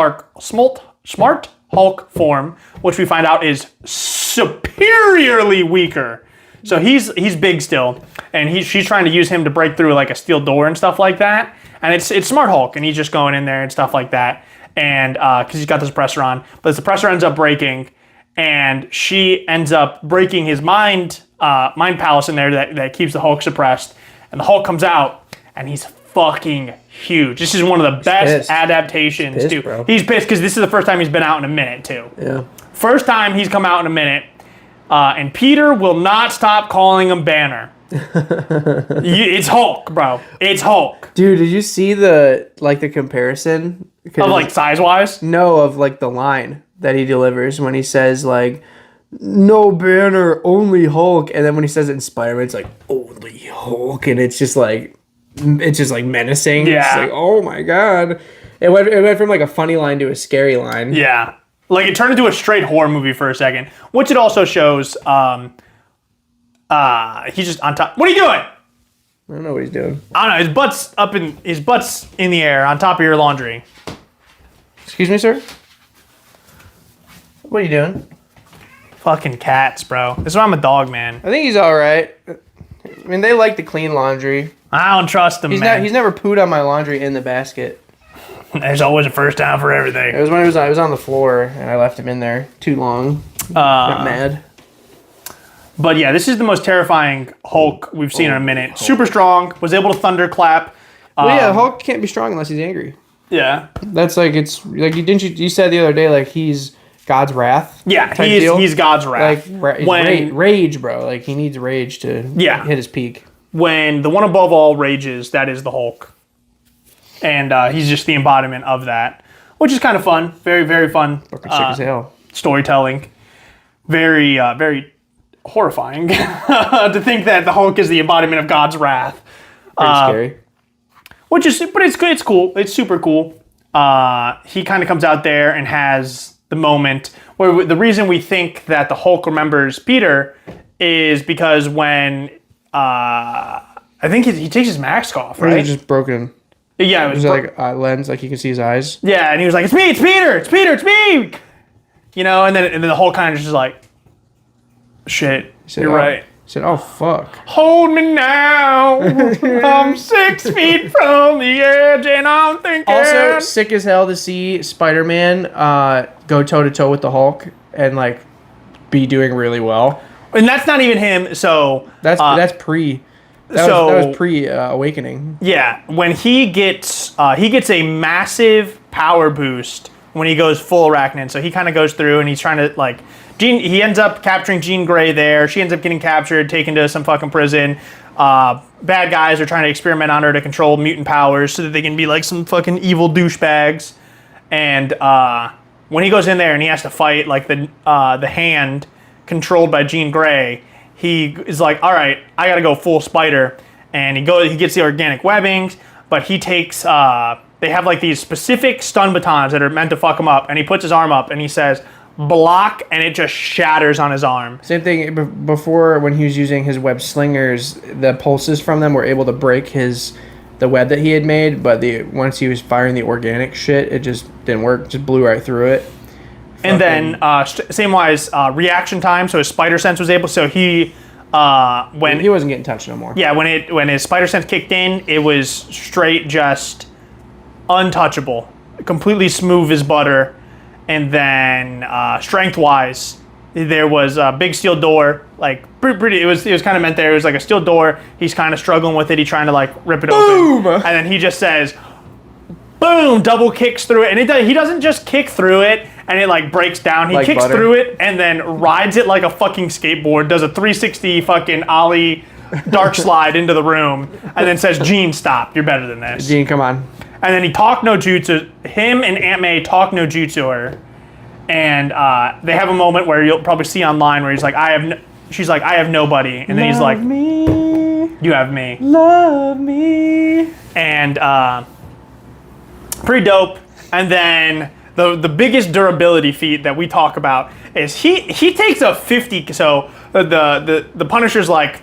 Hulk form, which we find out is superiorly weaker. So he's big still, and she's trying to use him to break through like a steel door and stuff like that. And it's Smart Hulk, and he's just going in there and stuff like that. And because he's got the suppressor on, but the suppressor ends up breaking, and she ends up breaking his mind palace in there that keeps the Hulk suppressed. And the Hulk comes out, and he's fucking huge. This is one of the best adaptations too. Bro. He's pissed because this is the first time he's been out in a minute too. Yeah. First time he's come out in a minute. And Peter will not stop calling him Banner. It's Hulk, bro. It's Hulk. Dude, did you see the comparison? Of like size-wise? No, of like the line that he delivers when he says like, no Banner, only Hulk. And then when he says it in Spider-Man, it's like, only Hulk. And it's just like menacing. Yeah. It's like, oh my God. It went from like a funny line to a scary line. Yeah. Like, it turned into a straight horror movie for a second, which it also shows, he's just on top. What are you doing? I don't know what he's doing. I don't know. His butt's in the air on top of your laundry. Excuse me, sir? What are you doing? Fucking cats, bro. This is why I'm a dog, man. I think he's all right. I mean, they like to clean laundry. I don't trust him, man. He's never pooed on my laundry in the basket. There's always a first time for everything. It was when I was on the floor and I left him in there too long. Got mad. But yeah, this is the most terrifying Hulk we've seen in a minute. Hulk. Super strong, was able to thunderclap. Well, yeah, Hulk can't be strong unless he's angry. Yeah. That's like, it's like, you said the other day, like he's God's wrath. Yeah, he's God's wrath. Like rage, bro. Like he needs rage to hit his peak. When the one above all rages, that is the Hulk. And he's just the embodiment of that, which is kind of fun. Very, very fun. Fucking sick as hell. Storytelling. Very, very horrifying to think that the Hulk is the embodiment of God's wrath. Pretty scary. But it's good. It's cool. It's super cool. He kind of comes out there and has the moment where the reason we think that the Hulk remembers Peter is because when I think he takes his mask off, right? He's just broken. Yeah, it was like a lens, like you can see his eyes. Yeah, and he was like, "It's me, it's Peter, it's Peter, it's me." You know, and then the whole kind of just like, "Shit, you're right." He said, "Oh fuck, hold me now. I'm 6 feet from the edge, and I'm thinking." Also, sick as hell to see Spider-Man go toe to toe with the Hulk and like be doing really well. And that's not even him. So that's pre. That was pre-awakening. Yeah, when he gets a massive power boost when he goes full arachnid. So he kind of goes through and he's trying to like he ends up capturing Jean Grey there. She ends up getting captured, taken to some fucking prison. Bad guys are trying to experiment on her to control mutant powers so that they can be like some fucking evil douchebags. And when he goes in there and he has to fight like the hand controlled by Jean Grey, he is like, all right, I gotta go full spider. And he gets the organic webbings, but he takes, they have like these specific stun batons that are meant to fuck him up. And he puts his arm up and he says, block, and it just shatters on his arm. Same thing before when he was using his web slingers, the pulses from them were able to break his the web that he had made, but once he was firing the organic shit, it just didn't work. Just blew right through it. And then same wise reaction time. So his spider sense was able. So he when he wasn't getting touched no more. Yeah, when his spider sense kicked in, it was straight just untouchable, completely smooth as butter. And then strength wise, there was a big steel door, like pretty. It was kind of meant there. It was like a steel door. He's kind of struggling with it. He's trying to like rip it open, and then he just says, "Boom!" Double kicks through it, and he doesn't just kick through it and it like breaks down. He like kicks butter. through it and then rides it like a fucking skateboard. Does a 360 fucking ollie dark slide into the room, and then says, "Gene, stop! You're better than this." Gene, come on. And then he talked no jutsu. Him and Aunt May talk no jutsu her. And they have a moment where you'll probably see online where he's like, she's like, "I have nobody," and then he's like, me, "You have me." love me. And pretty dope. And then the biggest durability feat that we talk about is he takes a 50. So the Punisher's like,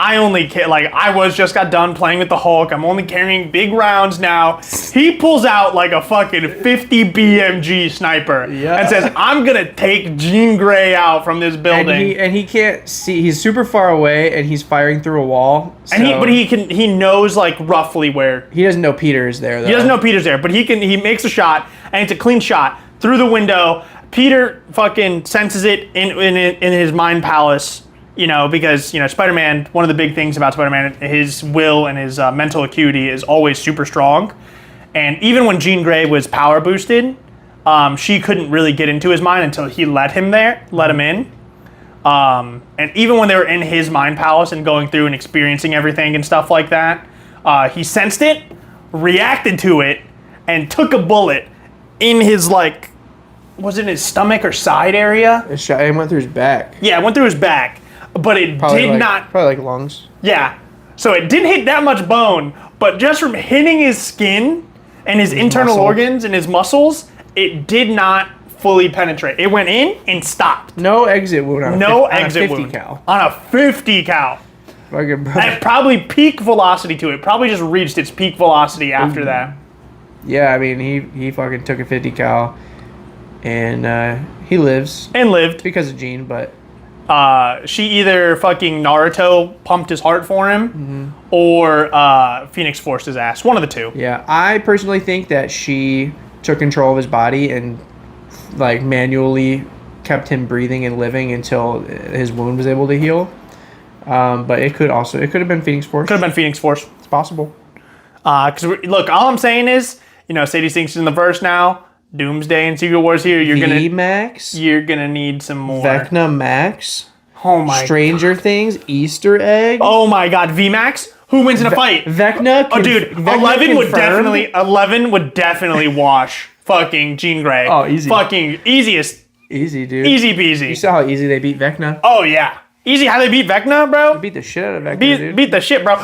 I just got done playing with the Hulk. I'm only carrying big rounds now. He pulls out like a fucking 50 BMG sniper and says, "I'm gonna take Jean Grey out from this building." And he can't see. He's super far away, and he's firing through a wall. So And he knows like roughly where. he doesn't know Peter is there, though. He doesn't know Peter's there, but he makes a shot, and it's a clean shot through the window. Peter fucking senses it in his mind palace. Because, Spider-Man, one of the big things about Spider-Man, his will and his mental acuity is always super strong. And even when Jean Grey was power boosted, she couldn't really get into his mind until he let him in. And even when they were in his mind palace and going through and experiencing everything and stuff like that, he sensed it, reacted to it, and took a bullet in his, was it in his stomach or side area? It went through his back. Yeah, it went through his back. But it did not. Probably like lungs. Yeah. So it didn't hit that much bone, but just from hitting his skin and his internal muscle. organs and his muscles, it did not fully penetrate. It went in and stopped. No exit wound on a 50 cal. On a 50 cal. Fucking brother. At probably peak velocity to it. Probably just reached its peak velocity after that. Yeah, I mean, he fucking took a 50 cal, and he lives And lived. because of Gene, but She either fucking Naruto pumped his heart for him, or Phoenix forced his ass. One of the two. yeah, I personally think that she took control of his body and like manually kept him breathing and living until his wound was able to heal. But it could have been Phoenix Force. Could have been Phoenix Force. It's possible. Because look, all I'm saying is, Sadie Sinks in the verse now. Doomsday and Secret Wars here. V-Max, You're gonna need some more. Vecna Max, Oh my. Stranger Things, Easter egg. Oh my God, VMAX. Who wins in a fight? Vecna. Oh, dude, Vecna 11 would definitely wash fucking Jean Grey. Oh, easy. Fucking easiest, Easy, dude. easy peasy. You saw how easy they beat Vecna? Oh yeah, easy how they beat Vecna, bro. Beat the shit out of Vecna, dude. Beat the shit, bro.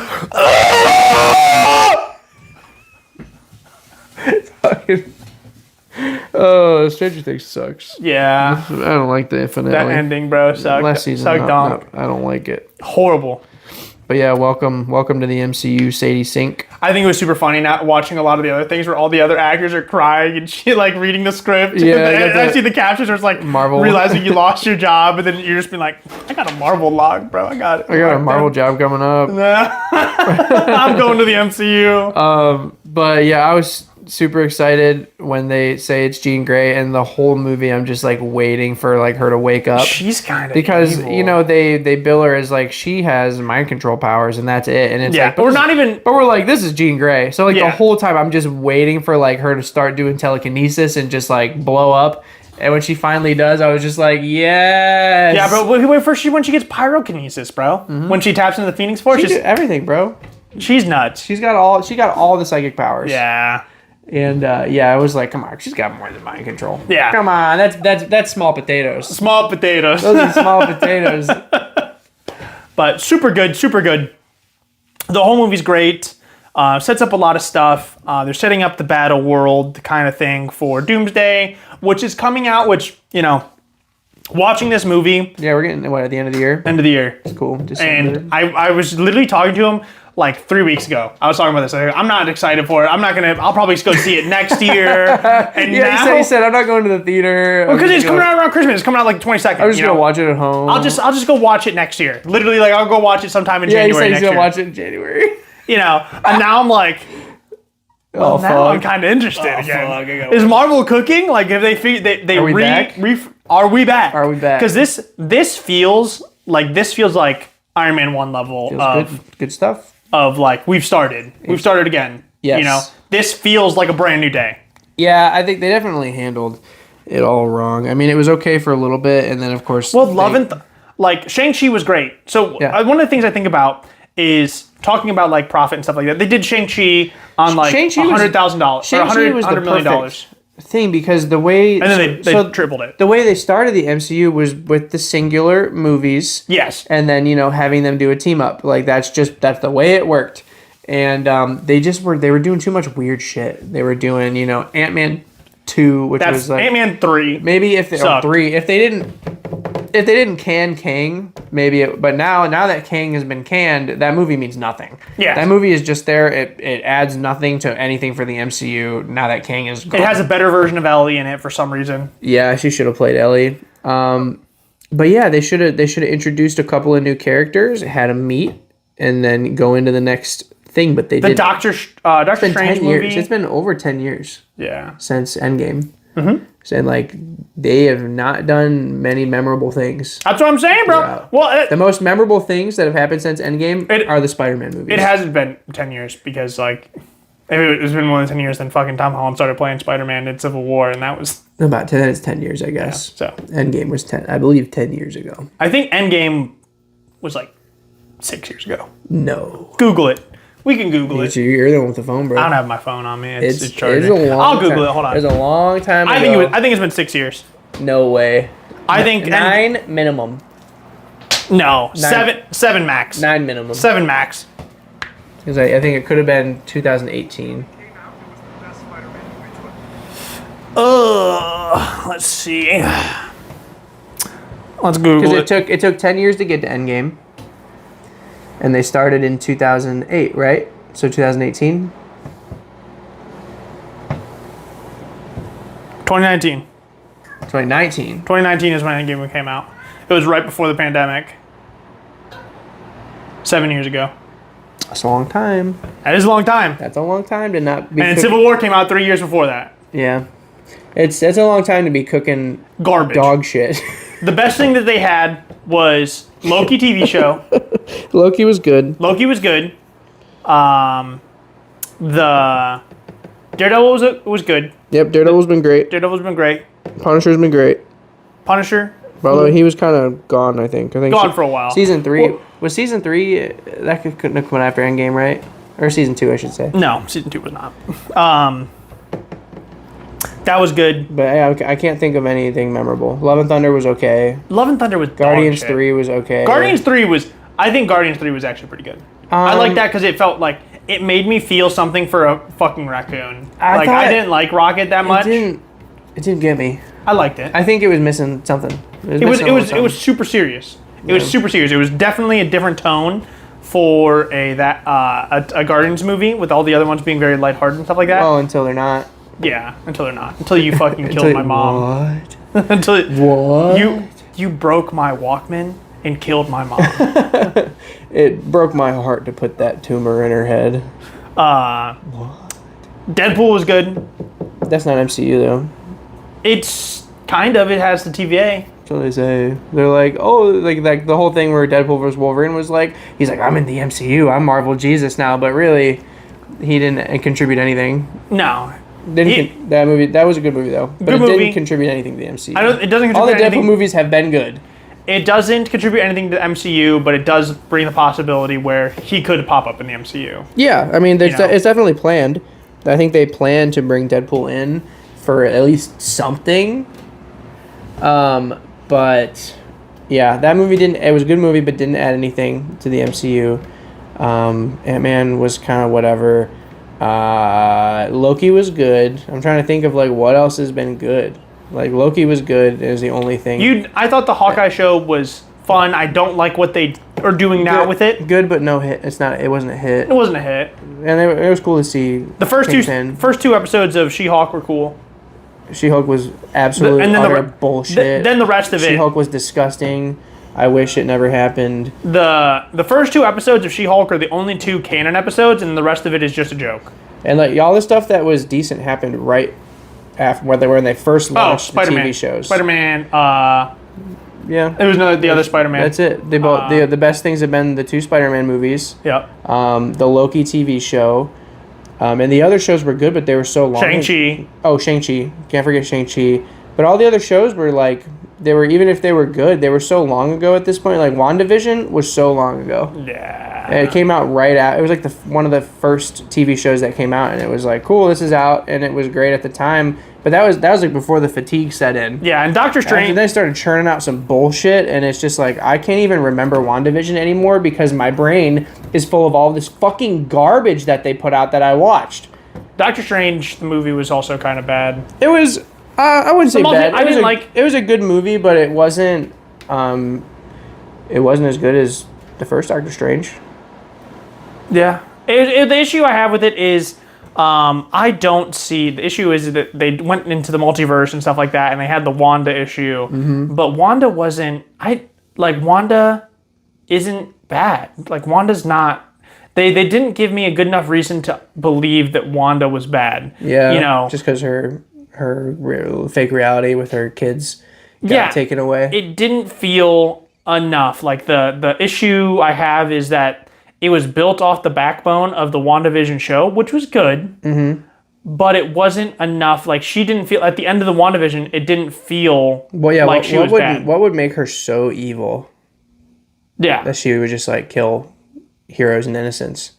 Oh, Stranger Things sucks. Yeah, I don't like the finale. that ending, bro, sucked. Last season, sucked no, I don't like it. Horrible. But yeah, welcome to the MCU, Sadie Sink. I think it was super funny not watching a lot of the other things where all the other actors are crying and she like reading the script. Yeah, and I see the captions where it's like Marvel. realizing you lost your job, and then you're just being like, I got a Marvel log, bro. I got a Marvel job coming up. I'm going to the MCU. But yeah, I was super excited when they say it's Jean Grey, and the whole movie I'm just like waiting for like her to wake up. She's kind of because evil. they bill her as like she has mind control powers and that's it, and it's like, we're not even. but we're like, this is Jean Grey, so like the Yeah. whole time I'm just waiting for like her to start doing telekinesis and just like blow up. And when she finally does, I was just like, yes. Yeah, bro. Wait, first when she gets pyrokinesis, bro. When she taps into the Phoenix Force, She did everything, bro. she's nuts. She got all the psychic powers. Yeah. And yeah, I was like, come on, she's got more than mind control. Yeah. Come on, that's small potatoes. Small potatoes. Those are small potatoes. But super good, super good. The whole movie's great. Sets up a lot of stuff. They're setting up the battle world kind of thing for Doomsday, which is coming out, which, watching this movie. Yeah, we're getting at the end of the year. End of the year. It's cool. December. And I was literally talking to him like 3 weeks ago. I was talking about this. I'm not excited for it. I'll probably go see it next year. And he said I'm not going to the theater. Because it's coming out around Christmas. It's coming out like 22nd. I'm just gonna watch it at home. I'll just go watch it next year. Literally, like I'll go watch it sometime in January. He said next he's gonna year. watch it in January. And now I'm like, well, now I'm kind of interested again. Is Marvel cooking? Like, if they figured they Are we back? Are we back? Are we back? Because this feels like Iron Man 1 level of good stuff. Of like we've started again. Yes. This feels like a brand new day. Yeah, I think they definitely handled it all wrong. I mean, it was okay for a little bit, and then of course, like Shang-Chi was great. So one of the things I think about is talking about like profit and stuff like that. They did Shang-Chi on like $100,000 or $100 million thing, because the way and then they tripled it. The way they started the MCU was with the singular movies. Yes. And then having them do a team up. Like that's the way it worked. And they were doing too much weird shit. They were doing Ant-Man 2, which was like Ant-Man 3. Maybe if they 3 if they didn't can Kang, maybe but now that Kang has been canned, that movie means nothing. Yeah. That movie is just there. It adds nothing to anything for the MCU now that Kang is gone. It has a better version of Ellie in it for some reason. Yeah, she should have played Ellie. But yeah, they should have introduced a couple of new characters, had them meet, and then go into the next thing, but they didn't. Doctor Strange movie. It's been over 10 years. Yeah. Since Endgame. Mm-hmm. And like they have not done many memorable things. That's what I'm saying, bro. Throughout. Well, the most memorable things that have happened since Endgame are the Spider-Man movies. It hasn't been 10 years because like if it's been more than 10 years, then fucking Tom Holland started playing Spider-Man in Civil War, and that was about 10. It's 10 years, I guess. Yeah, so Endgame was 10. I believe 10 years ago. I think Endgame was like 6 years ago. No. Google it. We can Google it. You're the one with the phone, bro. I don't have my phone on me. It's charging. I'll Google it. Hold on. It's a long time ago. I think it's been 6 years. No way. I think 9 minimum. No, 7 max. 9 minimum. 7 max. Because I think it could have been 2018. Let's see. Let's Google it. Because it took 10 years to get to Endgame. And they started in 2008, right? So 2018? 2019. 2019. 2019 is when Endgame came out. It was right before the pandemic. 7 years ago. That's a long time. That is a long time. That's a long time to not be And Civil War came out 3 years before that. Yeah. It's a long time to be cooking garbage. Dog shit. The best thing that they had was Loki TV show. Loki was good. The Daredevil was good. Yep, Daredevil's been great. Punisher's been great. Punisher. Although he was kind of gone, I think. Gone for a while. Season 3 was season 3. That couldn't have come after Endgame, right? Or season 2, I should say. No, season 2 was not. That was good. But I can't think of anything memorable. Love and Thunder was okay. Guardians 3 was okay. I think Guardians 3 was actually pretty good. I like that because it felt like it made me feel something for a fucking raccoon. I didn't like Rocket that much. It didn't get me. I liked it. I think it was missing something. It was super serious. It was super serious. It was definitely a different tone for a Guardians movie with all the other ones being very lighthearted and stuff like that. Oh, until they're not. Yeah, until they're not. Until you fucking killed my mom. What? What? You broke my Walkman and killed my mom. It broke my heart to put that tumor in her head. What? Deadpool was good. That's not MCU though. It's kind of. It has the TVA. That's what they say. They're like, oh, like the whole thing where Deadpool vs. Wolverine was like, he's like, I'm in the MCU. I'm Marvel Jesus now. But really, he didn't contribute anything. No. That was a good movie though. But it didn't contribute anything to the MCU. It doesn't contribute all the anything. Deadpool movies have been good. It doesn't contribute anything to the MCU, but it does bring the possibility where he could pop up in the MCU. Yeah, I mean, it's definitely planned. I think they plan to bring Deadpool in for at least something. But yeah, that movie it was a good movie, but didn't add anything to the MCU. Ant-Man was kind of whatever. Loki was good. I'm trying to think of like what else has been good. Like Loki was good. It was the only thing. I thought the Hawkeye show was fun. I don't like what they are doing now with it. Good, but no hit. It wasn't a hit. It wasn't a hit. And it was cool to see. The first two episodes of She-Hulk were cool. She-Hulk was absolutely utter bullshit. Then the rest of it. She-Hulk was disgusting. I wish it never happened. The first two episodes of She-Hulk are the only two canon episodes, and the rest of it is just a joke. And like all the stuff that was decent happened right after when they first launched the TV shows. Spider-Man. Yeah. It was the other Spider-Man. That's it. They both the best things have been the two Spider-Man movies. Yeah. The Loki TV show. And the other shows were good, but they were so long. Shang-Chi. Oh, Shang-Chi. Can't forget Shang-Chi. But all the other shows were like, even if they were good, they were so long ago at this point. Like, WandaVision was so long ago. Yeah. And it came out right out. It was like one of the first TV shows that came out, and it was like, cool, this is out, and it was great at the time. But that was like before the fatigue set in. Yeah, and Doctor Strange. And then they started churning out some bullshit, and it's just like, I can't even remember WandaVision anymore because my brain is full of all this fucking garbage that they put out that I watched. Doctor Strange, the movie, was also kind of bad. It was, I wouldn't say bad. It was a good movie, but it wasn't as good as the first Doctor Strange. Yeah. The issue I have with it is, I don't see... The issue is that they went into the multiverse and stuff like that, and they had the Wanda issue. Mm-hmm. But Wanda wasn't... Wanda isn't bad. Like, Wanda's not... They didn't give me a good enough reason to believe that Wanda was bad. Yeah, you know, just because her fake reality with her kids got taken away. It didn't feel enough. Like, the issue I have is that it was built off the backbone of the WandaVision show, which was good, but it wasn't enough. Like, she didn't feel... At the end of the WandaVision, it didn't feel she was bad. What would make her so evil? Yeah. That she would just, like, kill heroes and innocents.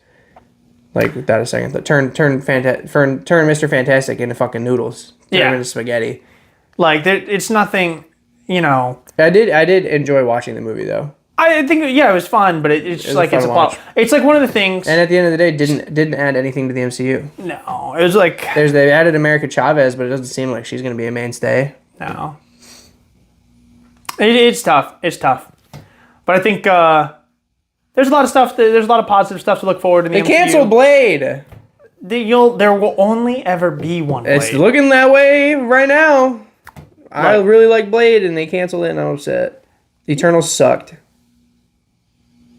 Like, without a second thought. Turn Mr. Fantastic into fucking noodles. Turn him into spaghetti. Like, it's nothing, you know... I did enjoy watching the movie, though. I think, it was fun, but it's just like, it's a plot. It's like one of the things... And at the end of the day, didn't add anything to the MCU. No, it was like... They added America Chavez, but it doesn't seem like she's going to be a mainstay. No. It's tough. It's tough. But I think there's a lot of stuff, there's a lot of positive stuff to look forward to in the MCU. They canceled Blade! There will only ever be one Blade. It's looking that way right now. I really like Blade, and they canceled it, and I'm upset. Eternals sucked.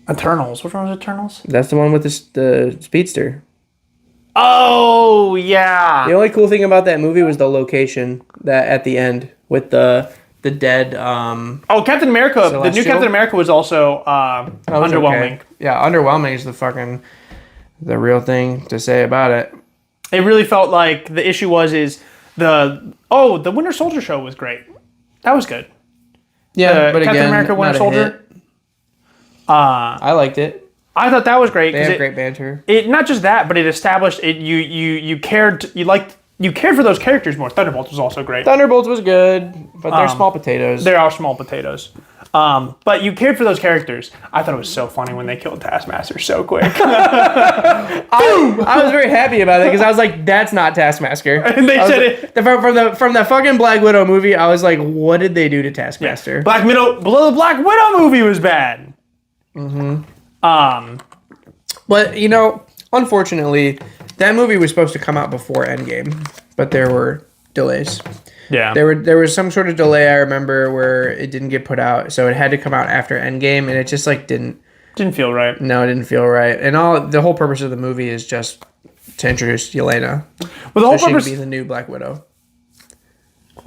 Eternals? Which one was Eternals? That's the one with the speedster. Oh, yeah. The only cool thing about that movie was the location that at the end with the dead. Captain America. Celestial? The new Captain America was also underwhelming. Okay. Yeah, underwhelming is the real thing to say about it. It really felt like the issue is the Winter Soldier show was great. That was good. Yeah, but Captain America Winter Soldier. I liked it. I thought that was great. They have great banter. It not just that, but it established it. You cared for those characters more. Thunderbolts was also great. Thunderbolts was good, but they're small potatoes. They are small potatoes. But you cared for those characters. I thought it was so funny when they killed Taskmaster so quick. I was very happy about it because I was like, "That's not Taskmaster." And they said it from the fucking Black Widow movie. I was like, "What did they do to Taskmaster?" Yeah. The Black Widow movie was bad. But unfortunately, that movie was supposed to come out before Endgame, but there were delays. Yeah, there was some sort of delay. I remember where it didn't get put out, so it had to come out after Endgame, and it just didn't feel right. No, it didn't feel right. And the whole purpose of the movie is just to introduce Yelena. Well, the whole purpose she can be the new Black Widow.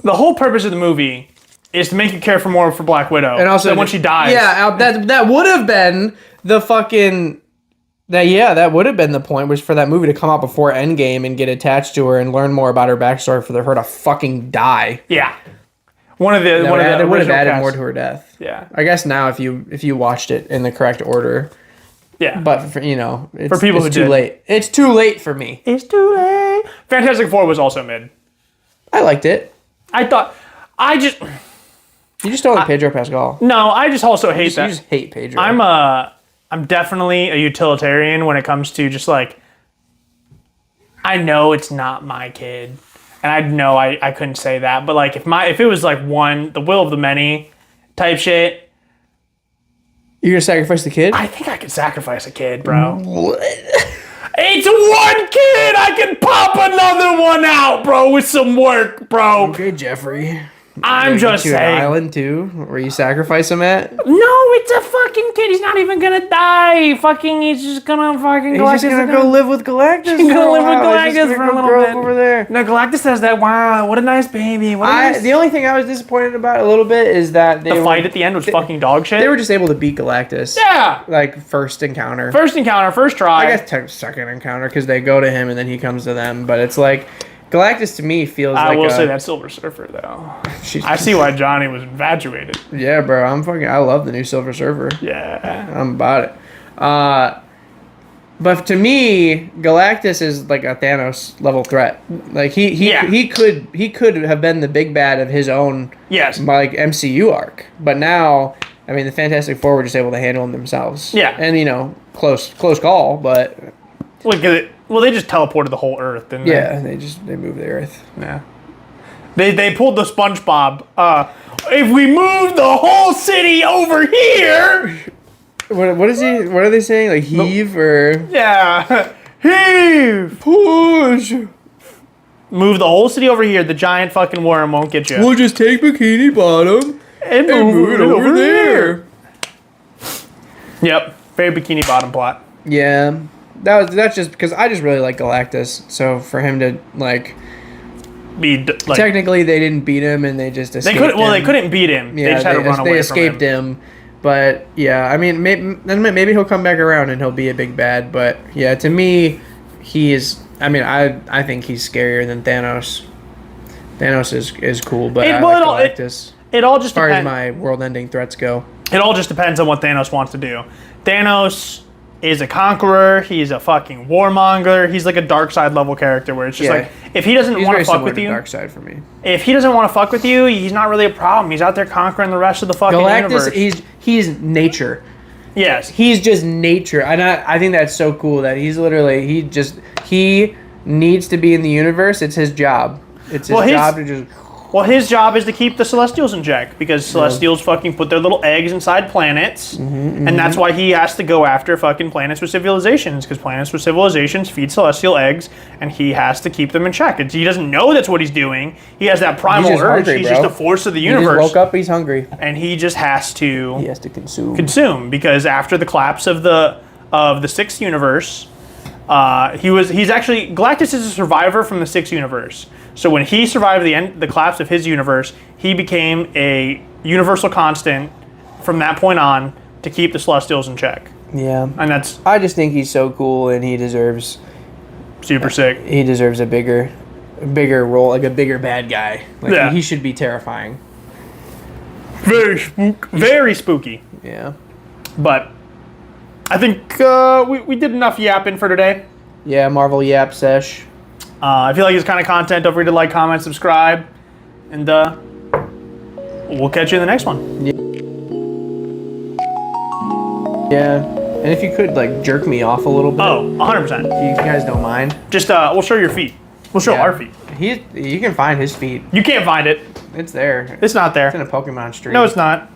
The whole purpose of the movie is to make you care for Black Widow, and also when she dies. Yeah, that would have been the fucking. That would have been the point, was for that movie to come out before Endgame and get attached to her and learn more about her backstory for her to fucking die. Yeah, it would have added more to her death. Yeah, I guess now if you watched it in the correct order. Yeah, but for people it's too late. It's too late for me. It's too late. Fantastic Four was also mid. I liked it. You just don't like Pedro Pascal. No, I just also hate that. You just hate Pedro. I'm definitely a utilitarian when it comes to just I know it's not my kid. and I know I couldn't say that, but like if it was like the will of the many type shit, You're gonna sacrifice the kid? I think I could sacrifice a kid, bro. What? It's one kid. I can pop another one out, bro, with some work, bro. Okay, Jeffrey. I'm just An saying. island too, where you sacrifice him at. No, it's a fucking kid. He's not even gonna die. He's just gonna fucking. He's just gonna go live with Galactus. He's gonna live with He's just Galactus for a gonna little grow bit up over there. No, Galactus says that. Wow, what a nice baby. The only thing I was disappointed about a little bit is that the fight at the end was fucking dog shit. They were just able to beat Galactus. Yeah. Like first encounter. First try. I guess second encounter because they go to him and then he comes to them. But it's like Galactus to me feels like I will say that Silver Surfer though. She's, I see why Johnny was infatuated. Yeah, bro. I love the new Silver Surfer. Yeah. I'm about it. But to me, Galactus is like a Thanos level threat. Like he could have been the big bad of his own like MCU arc. But now, I mean, the Fantastic Four were just able to handle him themselves. Yeah. And close call, but Look at it. Well, they just teleported the whole Earth, didn't they? yeah, they moved the Earth. Yeah. They pulled the SpongeBob. If we move the whole city over here. What is he? What are they saying? Like heave or Yeah. Heave. push? Move the whole city over here. The giant fucking worm won't get you. We'll just take Bikini Bottom And move it over there. Yep. Very Bikini Bottom plot. Yeah, that's just because I just really like Galactus. So for him to like, technically they didn't beat him and they just escaped him. They couldn't beat him. Yeah, they just had to run away. They escaped him. But yeah, I mean, maybe he'll come back around and he'll be a big bad. But yeah, to me, he is. I mean, I think he's scarier than Thanos. Thanos is cool, but I like Galactus. It all just as far depends. as my world-ending threats go. It all just depends on what Thanos wants to do. Thanos is a conqueror. He's a fucking warmonger. He's like a dark side level character where it's just like if he doesn't want to fuck with you, dark side for me. If he doesn't want to fuck with you, he's not really a problem. He's out there conquering the rest of the fucking universe. Galactus, he's nature. Yes, he's just nature, and I think that's so cool that he's literally he needs to be in the universe. It's his job. It's his job to just. Well, his job is to keep the Celestials in check because Celestials fucking put their little eggs inside planets, and that's why he has to go after fucking planets with civilizations because planets with civilizations feed Celestial eggs, and he has to keep them in check. He doesn't know that's what he's doing. He has that primal urge. He's just a force of the universe. He just woke up. He's hungry, and he just has to. He has to consume because after the collapse of the sixth universe. Galactus is a survivor from the sixth universe. So when he survived the collapse of his universe, he became a universal constant from that point on to keep the Celestials in check. Yeah. And I just think he's so cool and he deserves super sick. He deserves a bigger role, like a bigger bad guy. Like he should be terrifying. Very spooky. Yeah. But I think we did enough yapping for today. Yeah, Marvel Yap Sesh. If you like this kind of content, don't forget to like, comment, subscribe, and we'll catch you in the next one. Yeah. And if you could, like, jerk me off a little bit. Oh, 100%. If you guys don't mind. Just, we'll show your feet. We'll show our feet. You can find his feet. You can't find it. It's there. It's not there. It's in a Pokemon stream. No, it's not.